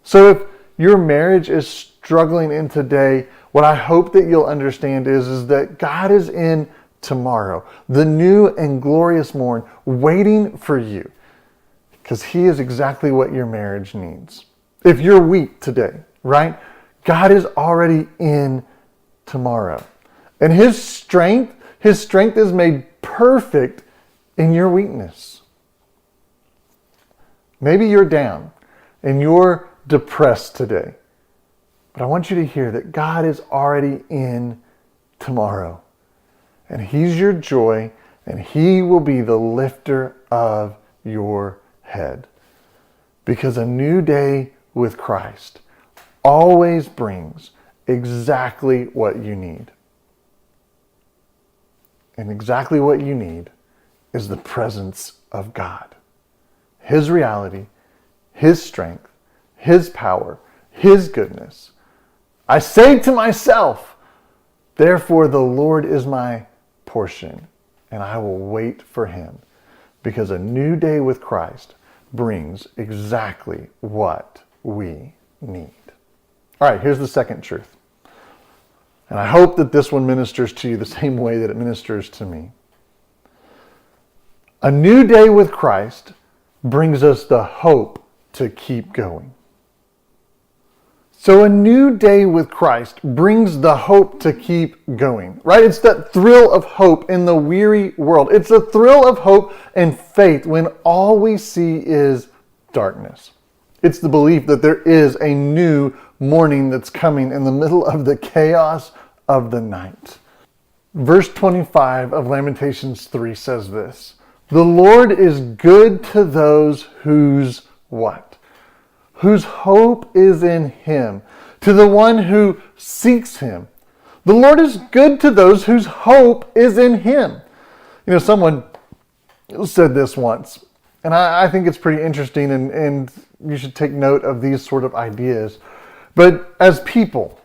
So if your marriage is struggling in today, what I hope that you'll understand is that God is in tomorrow, the new and glorious morn, waiting for you, because he is exactly what your marriage needs. If you're weak today, right? God is already in tomorrow. And his strength is made perfect in your weakness. Maybe you're down and you're depressed today. But I want you to hear that God is already in tomorrow. And He's your joy, and He will be the lifter of your head. Because a new day with Christ always brings exactly what you need. And exactly what you need is the presence of God. His reality, His strength, His power, His goodness. I say to myself, therefore the Lord is my portion, and I will wait for Him, because a new day with Christ brings exactly what we need. All right, here's the second truth. And I hope that this one ministers to you the same way that it ministers to me. A new day with Christ brings us the hope to keep going. So a new day with Christ brings the hope to keep going, right? It's that thrill of hope in the weary world. It's a thrill of hope and faith when all we see is darkness. It's the belief that there is a new morning that's coming in the middle of the chaos of the night. Verse 25 of Lamentations 3 says this: the Lord is good to those whose what? Whose hope is in Him, to the one who seeks Him. The Lord is good to those whose hope is in Him. You know, someone said this once, and I think it's pretty interesting, and you should take note of these sort of ideas. But as people,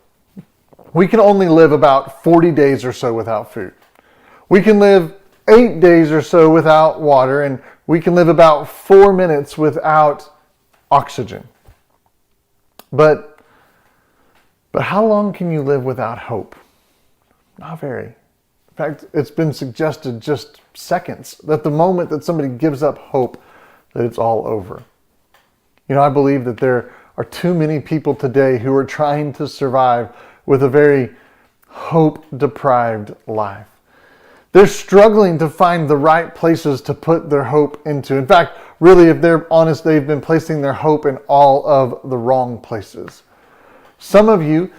we can only live about 40 days or so without food. We can live 8 days or so without water, and we can live about 4 minutes without oxygen. But how long can you live without hope? Not very. In fact, it's been suggested just seconds, that the moment that somebody gives up hope, that it's all over. You know, I believe that there are too many people today who are trying to survive with a very hope-deprived life. They're struggling to find the right places to put their hope into. In fact, really, if they're honest, they've been placing their hope in all of the wrong places. Some of you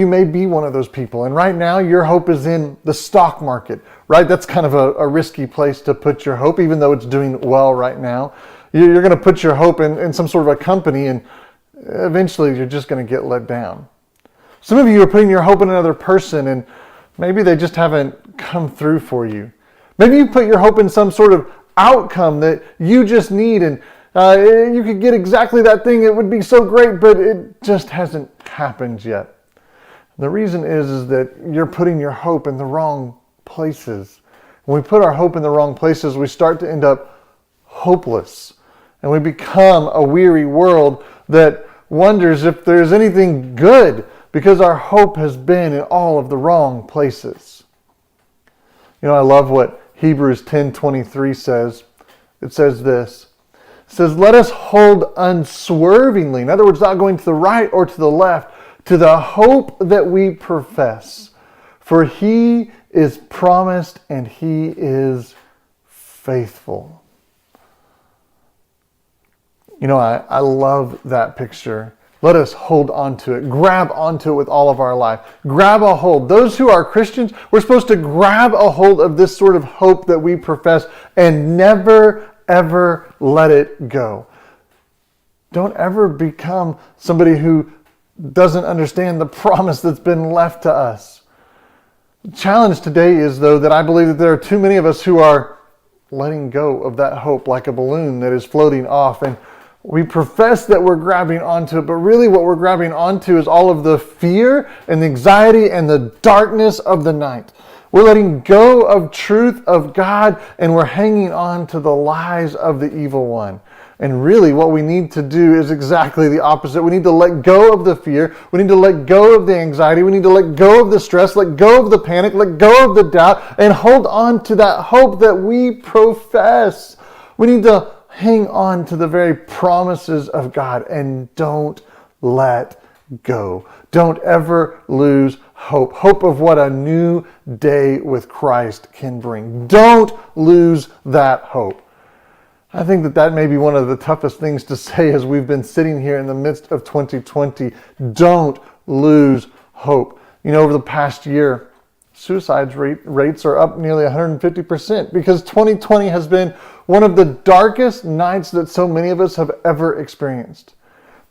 may be one of those people, and right now your hope is in the stock market, right? That's kind of a risky place to put your hope, even though it's doing well right now. You're going to put your hope in some sort of a company, and eventually you're just going to get let down. Some of you are putting your hope in another person, and maybe they just haven't come through for you. Maybe you put your hope in some sort of outcome that you just need, and you could get exactly that thing. It would be so great, but it just hasn't happened yet. The reason is that you're putting your hope in the wrong places. When we put our hope in the wrong places, we start to end up hopeless, and we become a weary world that wonders if there's anything good, because our hope has been in all of the wrong places. You know, I love what Hebrews 10:23 says. It says this. It says, let us hold unswervingly, in other words, not going to the right or to the left, to the hope that we profess. For He is promised and He is faithful. You know, I love that picture. Let us hold on to it. Grab onto it with all of our life. Grab a hold. Those who are Christians, we're supposed to grab a hold of this sort of hope that we profess and never, ever let it go. Don't ever become somebody who doesn't understand the promise that's been left to us. The challenge today is, though, that I believe that there are too many of us who are letting go of that hope like a balloon that is floating off, and we profess that we're grabbing onto it, but really what we're grabbing onto is all of the fear and the anxiety and the darkness of the night. We're letting go of truth of God, and we're hanging on to the lies of the evil one. And really what we need to do is exactly the opposite. We need to let go of the fear. We need to let go of the anxiety. We need to let go of the stress, let go of the panic, let go of the doubt, and hold on to that hope that we profess. We need to hang on to the very promises of God, and don't let go. Don't ever lose hope. Hope of what a new day with Christ can bring. Don't lose that hope. I think that may be one of the toughest things to say as we've been sitting here in the midst of 2020. Don't lose hope. You know, over the past year, suicide rates are up nearly 150% because 2020 has been one of the darkest nights that so many of us have ever experienced.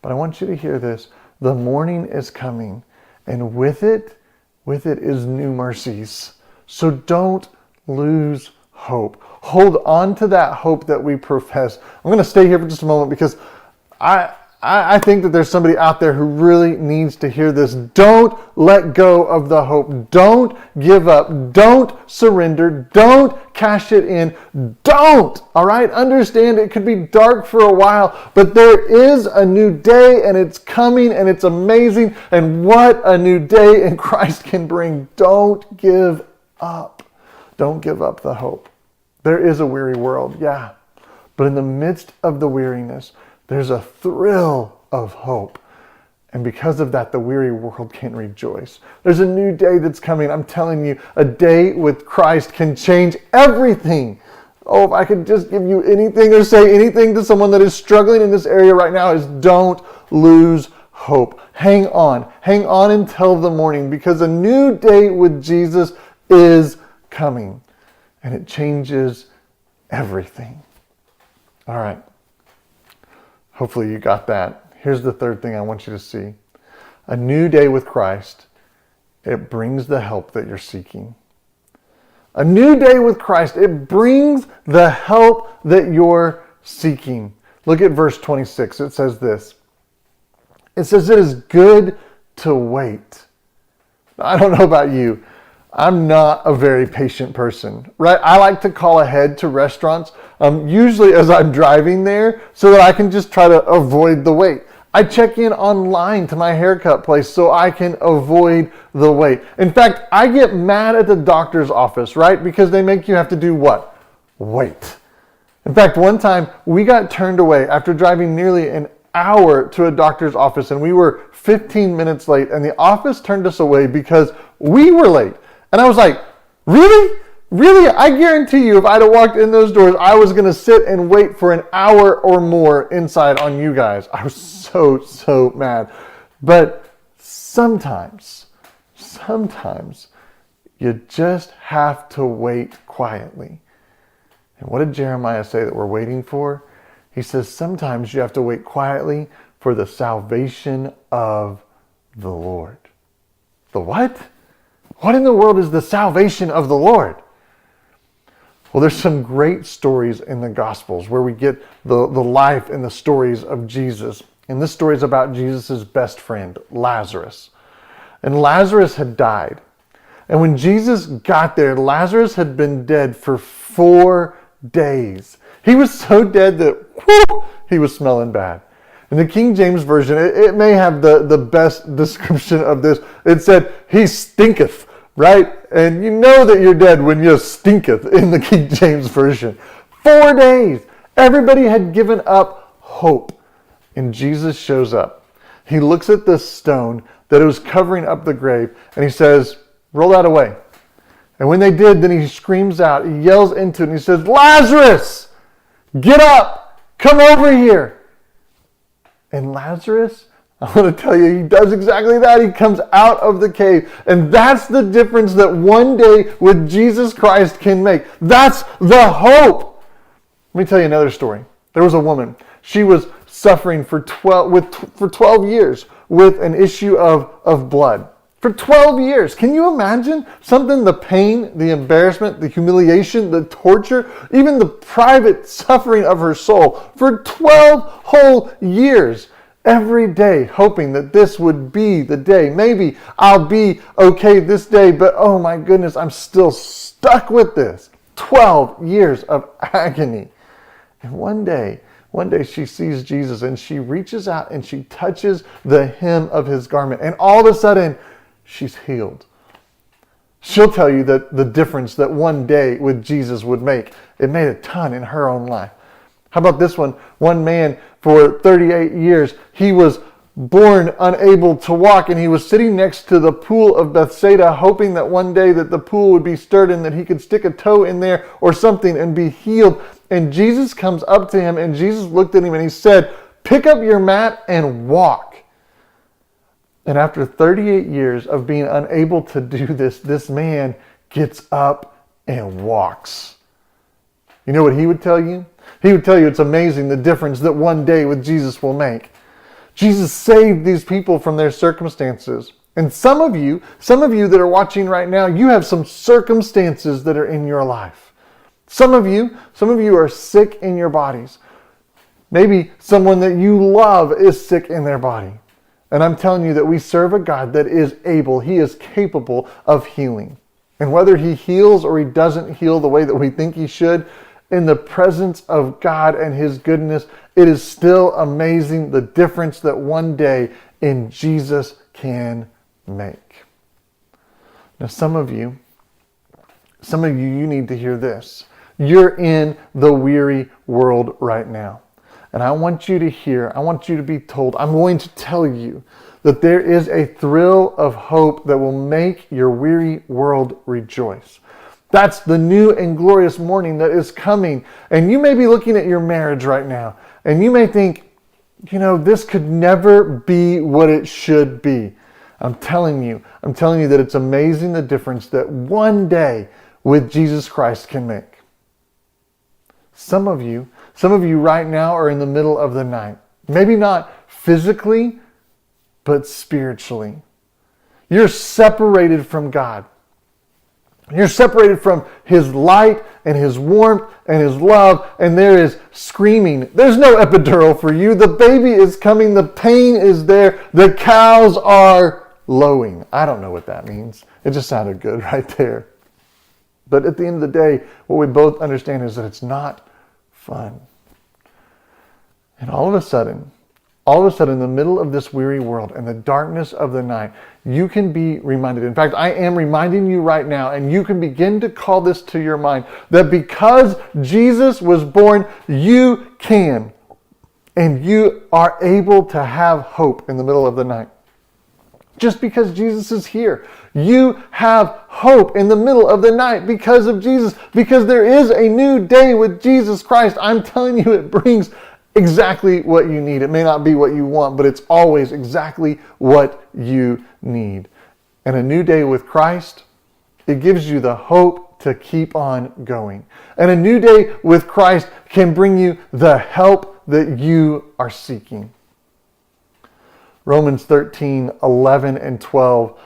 But I want you to hear this. The morning is coming, and with it is new mercies. So don't lose hope. Hold on to that hope that we profess. I'm going to stay here for just a moment because I think that there's somebody out there who really needs to hear this. Don't let go of the hope. Don't give up. Don't surrender. Don't cash it in. Don't. All right? Understand it could be dark for a while, but there is a new day and it's coming and it's amazing. And what a new day in Christ can bring. Don't give up. Don't give up the hope. There is a weary world, yeah. But in the midst of the weariness, there's a thrill of hope. And because of that, the weary world can rejoice. There's a new day that's coming. I'm telling you, a day with Christ can change everything. Oh, if I could just give you anything or say anything to someone that is struggling in this area right now is don't lose hope. Hang on until the morning because a new day with Jesus is coming. And it changes everything. All right. Hopefully you got that. Here's the third thing I want you to see. A new day with Christ, it brings the help that you're seeking. A new day with Christ, it brings the help that you're seeking. Look at verse 26. It says this. It says it is good to wait. I don't know about you. I'm not a very patient person, right? I like to call ahead to restaurants, usually as I'm driving there, so that I can just try to avoid the wait. I check in online to my haircut place so I can avoid the wait. In fact, I get mad at the doctor's office, right? Because they make you have to do what? Wait. In fact, one time we got turned away after driving nearly an hour to a doctor's office and we were 15 minutes late and the office turned us away because we were late. And I was like, really? Really? I guarantee you if I'd have walked in those doors, I was going to sit and wait for an hour or more inside on you guys. I was so mad. But sometimes you just have to wait quietly. And what did Jeremiah say that we're waiting for? He says sometimes you have to wait quietly for the salvation of the Lord. The what? What in the world is the salvation of the Lord? Well, there's some great stories in the Gospels where we get the life and the stories of Jesus. And this story is about Jesus' best friend, Lazarus. And Lazarus had died. And when Jesus got there, Lazarus had been dead for 4 days. He was so dead that he was smelling bad. In the King James Version, it may have the best description of this. It said, he stinketh, right? And you know that you're dead when you stinketh in the King James Version. 4 days. Everybody had given up hope. And Jesus shows up. He looks at the stone that was covering up the grave, and he says, roll that away. And when they did, then he screams out, he yells into it, and he says, Lazarus, get up, come over here. And Lazarus, I want to tell you, he does exactly that. He comes out of the cave. And that's the difference that one day with Jesus Christ can make. That's the hope. Let me tell you another story. There was a woman. She was suffering for 12 years with an issue of blood. For 12 years. Can you imagine something, the pain, the embarrassment, the humiliation, the torture, even the private suffering of her soul for 12 whole years, every day hoping that this would be the day. Maybe I'll be okay this day, but oh my goodness, I'm still stuck with this. 12 years of agony. And one day she sees Jesus and she reaches out and she touches the hem of his garment. And all of a sudden, she's healed. She'll tell you that the difference that one day with Jesus would make, it made a ton in her own life. How about this one? One man for 38 years, he was born unable to walk, and he was sitting next to the pool of Bethsaida, hoping that one day that the pool would be stirred and that he could stick a toe in there or something and be healed. And Jesus comes up to him, and Jesus looked at him and he said, "Pick up your mat and walk." And after 38 years of being unable to do this, this man gets up and walks. You know what he would tell you? He would tell you it's amazing the difference that one day with Jesus will make. Jesus saved these people from their circumstances. And some of you that are watching right now, you have some circumstances that are in your life. Some of you are sick in your bodies. Maybe someone that you love is sick in their body. And I'm telling you that we serve a God that is able, he is capable of healing. And whether he heals or he doesn't heal the way that we think he should, in the presence of God and his goodness, it is still amazing the difference that one day in Jesus can make. Now, some of you, you need to hear this. You're in the weary world right now. And I want you to be told, I'm going to tell you that there is a thrill of hope that will make your weary world rejoice. That's the new and glorious morning that is coming. And you may be looking at your marriage right now, and you may think, this could never be what it should be. I'm telling you that it's amazing the difference that one day with Jesus Christ can make. Some of you right now are in the middle of the night. Maybe not physically, but spiritually. You're separated from God. You're separated from his light and his warmth and his love, and there is screaming. There's no epidural for you. The baby is coming. The pain is there. The cows are lowing. I don't know what that means. It just sounded good right there. But at the end of the day, what we both understand is that it's not fun. And all of a sudden, in the middle of this weary world and the darkness of the night, you can be reminded. In fact, I am reminding you right now, and you can begin to call this to your mind, that because Jesus was born, you can. And you are able to have hope in the middle of the night. Just because Jesus is here. You have hope in the middle of the night because of Jesus. Because there is a new day with Jesus Christ. I'm telling you, it brings exactly what you need. It may not be what you want, but it's always exactly what you need. And a new day with Christ, it gives you the hope to keep on going. And a new day with Christ can bring you the help that you are seeking. Romans 13, 11, and 12.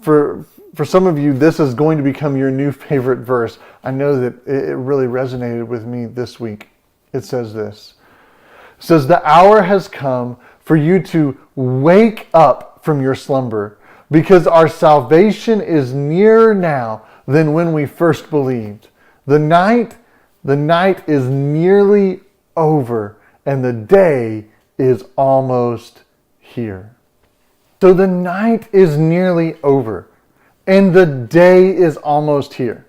For some of you, this is going to become your new favorite verse. I know that it really resonated with me this week. It says this. It says, "The hour has come for you to wake up from your slumber, because our salvation is nearer now than when we first believed. The night is nearly over, and the day is almost here." So the night is nearly over, and the day is almost here.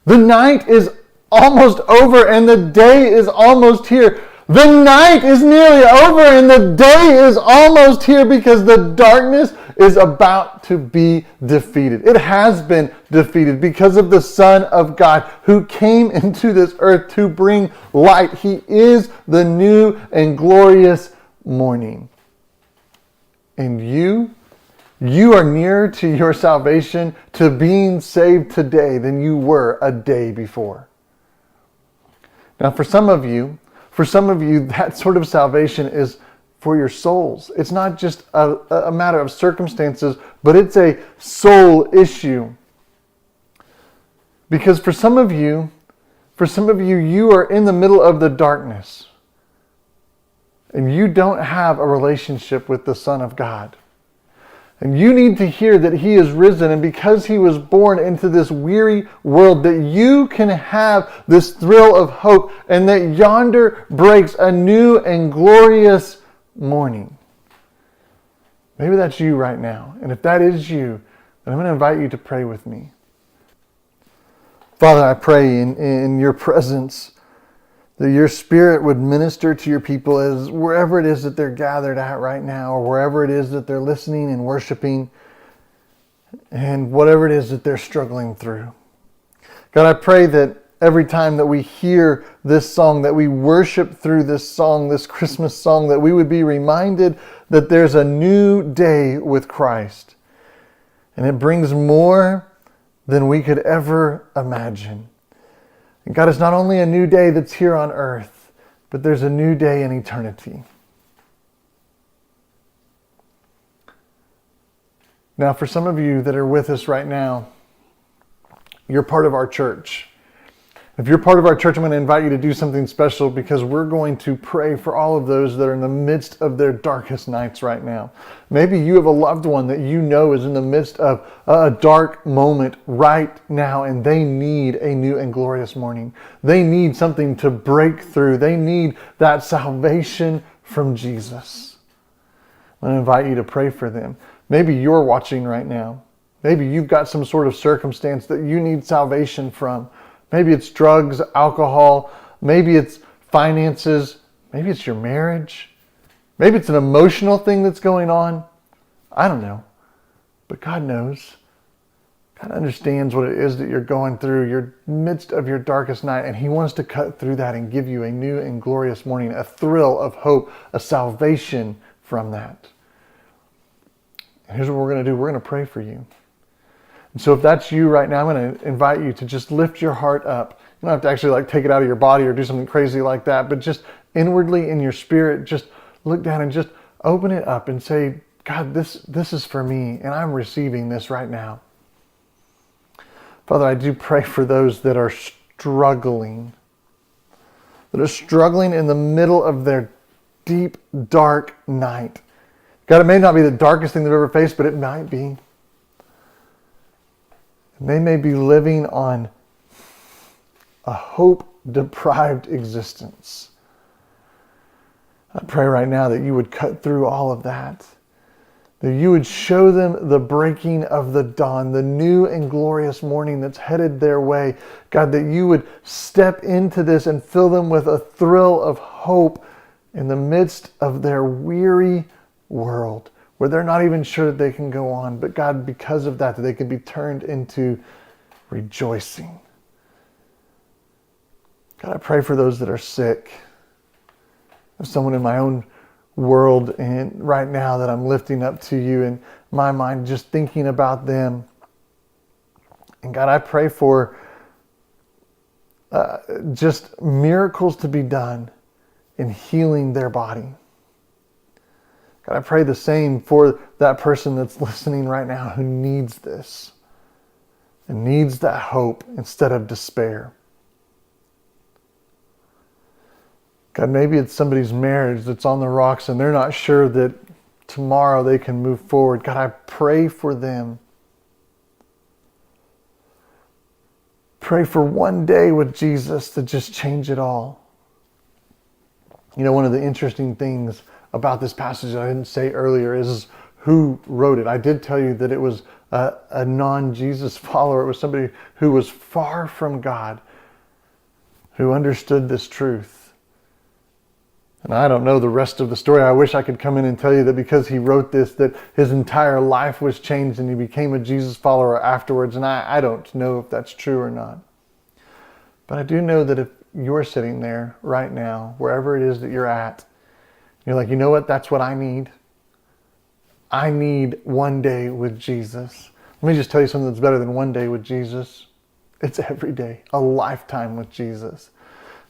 The night is almost over, and the day is almost here. The night is nearly over, and the day is almost here, because the darkness is about to be defeated. It has been defeated because of the Son of God who came into this earth to bring light. He is the new and glorious morning. And you are nearer to your salvation, to being saved today, than you were a day before. Now, for some of you, that sort of salvation is for your souls. It's not just a matter of circumstances, but it's a soul issue. Because for some of you, you are in the middle of the darkness. And you don't have a relationship with the Son of God. And you need to hear that he is risen, and because he was born into this weary world, that you can have this thrill of hope, and that yonder breaks a new and glorious morning. Maybe that's you right now. And if that is you, then I'm going to invite you to pray with me. Father, I pray in your presence that your Spirit would minister to your people as wherever it is that they're gathered at right now, or wherever it is that they're listening and worshiping, and whatever it is that they're struggling through. God, I pray that every time that we hear this song, that we worship through this song, this Christmas song, that we would be reminded that there's a new day with Christ. And it brings more than we could ever imagine. And God, it's not only a new day that's here on earth, but there's a new day in eternity. Now, for some of you that are with us right now, you're part of our church. If you're part of our church, I'm going to invite you to do something special because we're going to pray for all of those that are in the midst of their darkest nights right now. Maybe you have a loved one that you know is in the midst of a dark moment right now, and they need a new and glorious morning. They need something to break through. They need that salvation from Jesus. I'm going to invite you to pray for them. Maybe you're watching right now. Maybe you've got some sort of circumstance that you need salvation from. Maybe it's drugs, alcohol, maybe it's finances, maybe it's your marriage, maybe it's an emotional thing that's going on. I don't know, but God knows. God understands what it is that you're going through, your midst of your darkest night, and He wants to cut through that and give you a new and glorious morning, a thrill of hope, a salvation from that. And here's what we're going to do. We're going to pray for you. And so if that's you right now, I'm going to invite you to just lift your heart up. You don't have to actually take it out of your body or do something crazy like that, but just inwardly in your spirit, just look down and just open it up and say, God, this is for me, and I'm receiving this right now. Father, I do pray for those that are struggling in the middle of their deep, dark night. God, it may not be the darkest thing they've ever faced, but it might be. They may be living on a hope-deprived existence. I pray right now that you would cut through all of that. That you would show them the breaking of the dawn, the new and glorious morning that's headed their way. God, that you would step into this and fill them with a thrill of hope in the midst of their weary world, where they're not even sure that they can go on. But God, because of that they can be turned into rejoicing. God, I pray for those that are sick. There's someone in my own world and right now that I'm lifting up to you in my mind, just thinking about them. And God, I pray for just miracles to be done in healing their body. God, I pray the same for that person that's listening right now who needs this and needs that hope instead of despair. God, maybe it's somebody's marriage that's on the rocks and they're not sure that tomorrow they can move forward. God, I pray for them. Pray for one day with Jesus to just change it all. You know, one of the interesting things about this passage that I didn't say earlier is who wrote it. I did tell you that it was a non-Jesus follower. It was somebody who was far from God, who understood this truth. And I don't know the rest of the story. I wish I could come in and tell you that because he wrote this, that his entire life was changed and he became a Jesus follower afterwards. And I don't know if that's true or not. But I do know that if you're sitting there right now, wherever it is that you're at, you're like, you know what? That's what I need. I need one day with Jesus. Let me just tell you something that's better than one day with Jesus. It's every day, a lifetime with Jesus.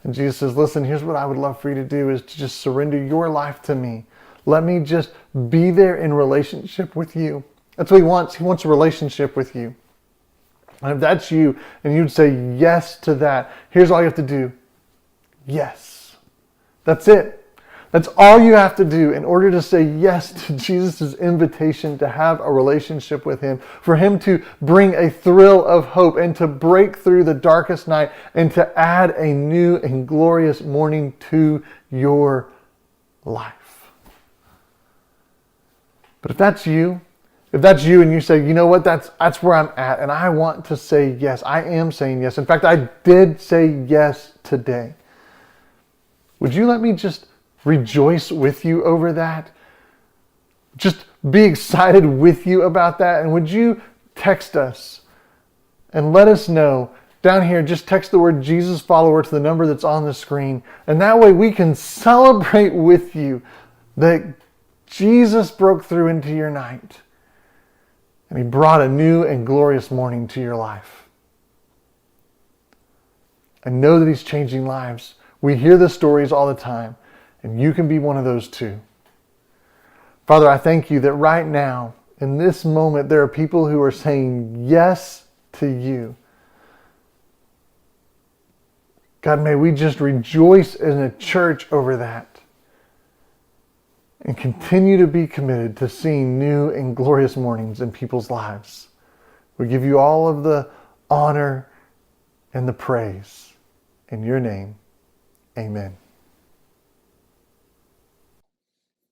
And Jesus says, listen, here's what I would love for you to do is to just surrender your life to me. Let me just be there in relationship with you. That's what he wants. He wants a relationship with you. And if that's you and you'd say yes to that, here's all you have to do. Yes. That's it. That's all you have to do in order to say yes to Jesus' invitation to have a relationship with him, for him to bring a thrill of hope and to break through the darkest night and to add a new and glorious morning to your life. But if that's you and you say, you know what, that's where I'm at and I want to say yes, I am saying yes. In fact, I did say yes today. Would you let me just rejoice with you over that? Just be excited with you about that. And would you text us and let us know down here, just text the word Jesus follower to the number that's on the screen. And that way we can celebrate with you that Jesus broke through into your night. And he brought a new and glorious morning to your life. I know that he's changing lives. We hear the stories all the time, and you can be one of those too. Father, I thank you that right now, in this moment, there are people who are saying yes to you. God, may we just rejoice in a church over that and continue to be committed to seeing new and glorious mornings in people's lives. We give you all of the honor and the praise. In your name, amen.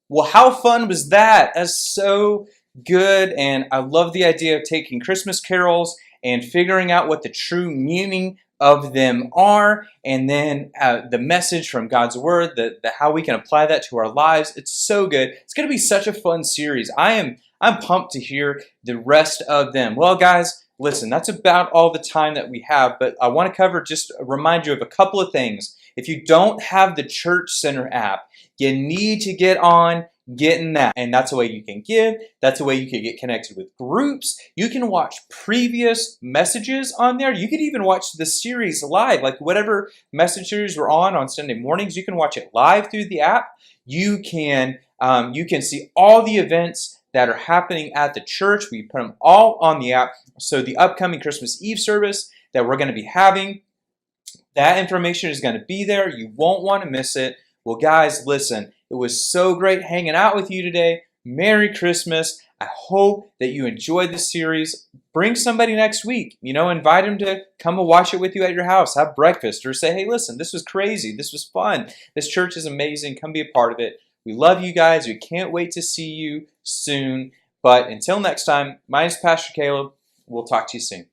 Well, how fun was that? That's so good, and I love the idea of taking Christmas carols and figuring out what the true meaning of them are, and then the message from God's Word, the how we can apply that to our lives. It's so good. It's going to be such a fun series. I'm pumped to hear the rest of them. Well, guys, listen, that's about all the time that we have, but I want to just remind you of a couple of things. If you don't have the Church Center app, you need to get in that. And that's a way you can give. That's a way you can get connected with groups. You can watch previous messages on there. You could even watch the series live, like whatever message series we're on Sunday mornings. You can watch it live through the app. You can see all the events that are happening at the church. We put them all on the app. So the upcoming Christmas Eve service that we're going to be having, that information is going to be there. You won't want to miss it. Well, guys, listen, it was so great hanging out with you today. Merry Christmas. I hope that you enjoyed the series. Bring somebody next week. Invite them to come and watch it with you at your house. Have breakfast or say, hey, listen, this was crazy. This was fun. This church is amazing. Come be a part of it. We love you guys. We can't wait to see you soon. But until next time, my name is Pastor Caleb. We'll talk to you soon.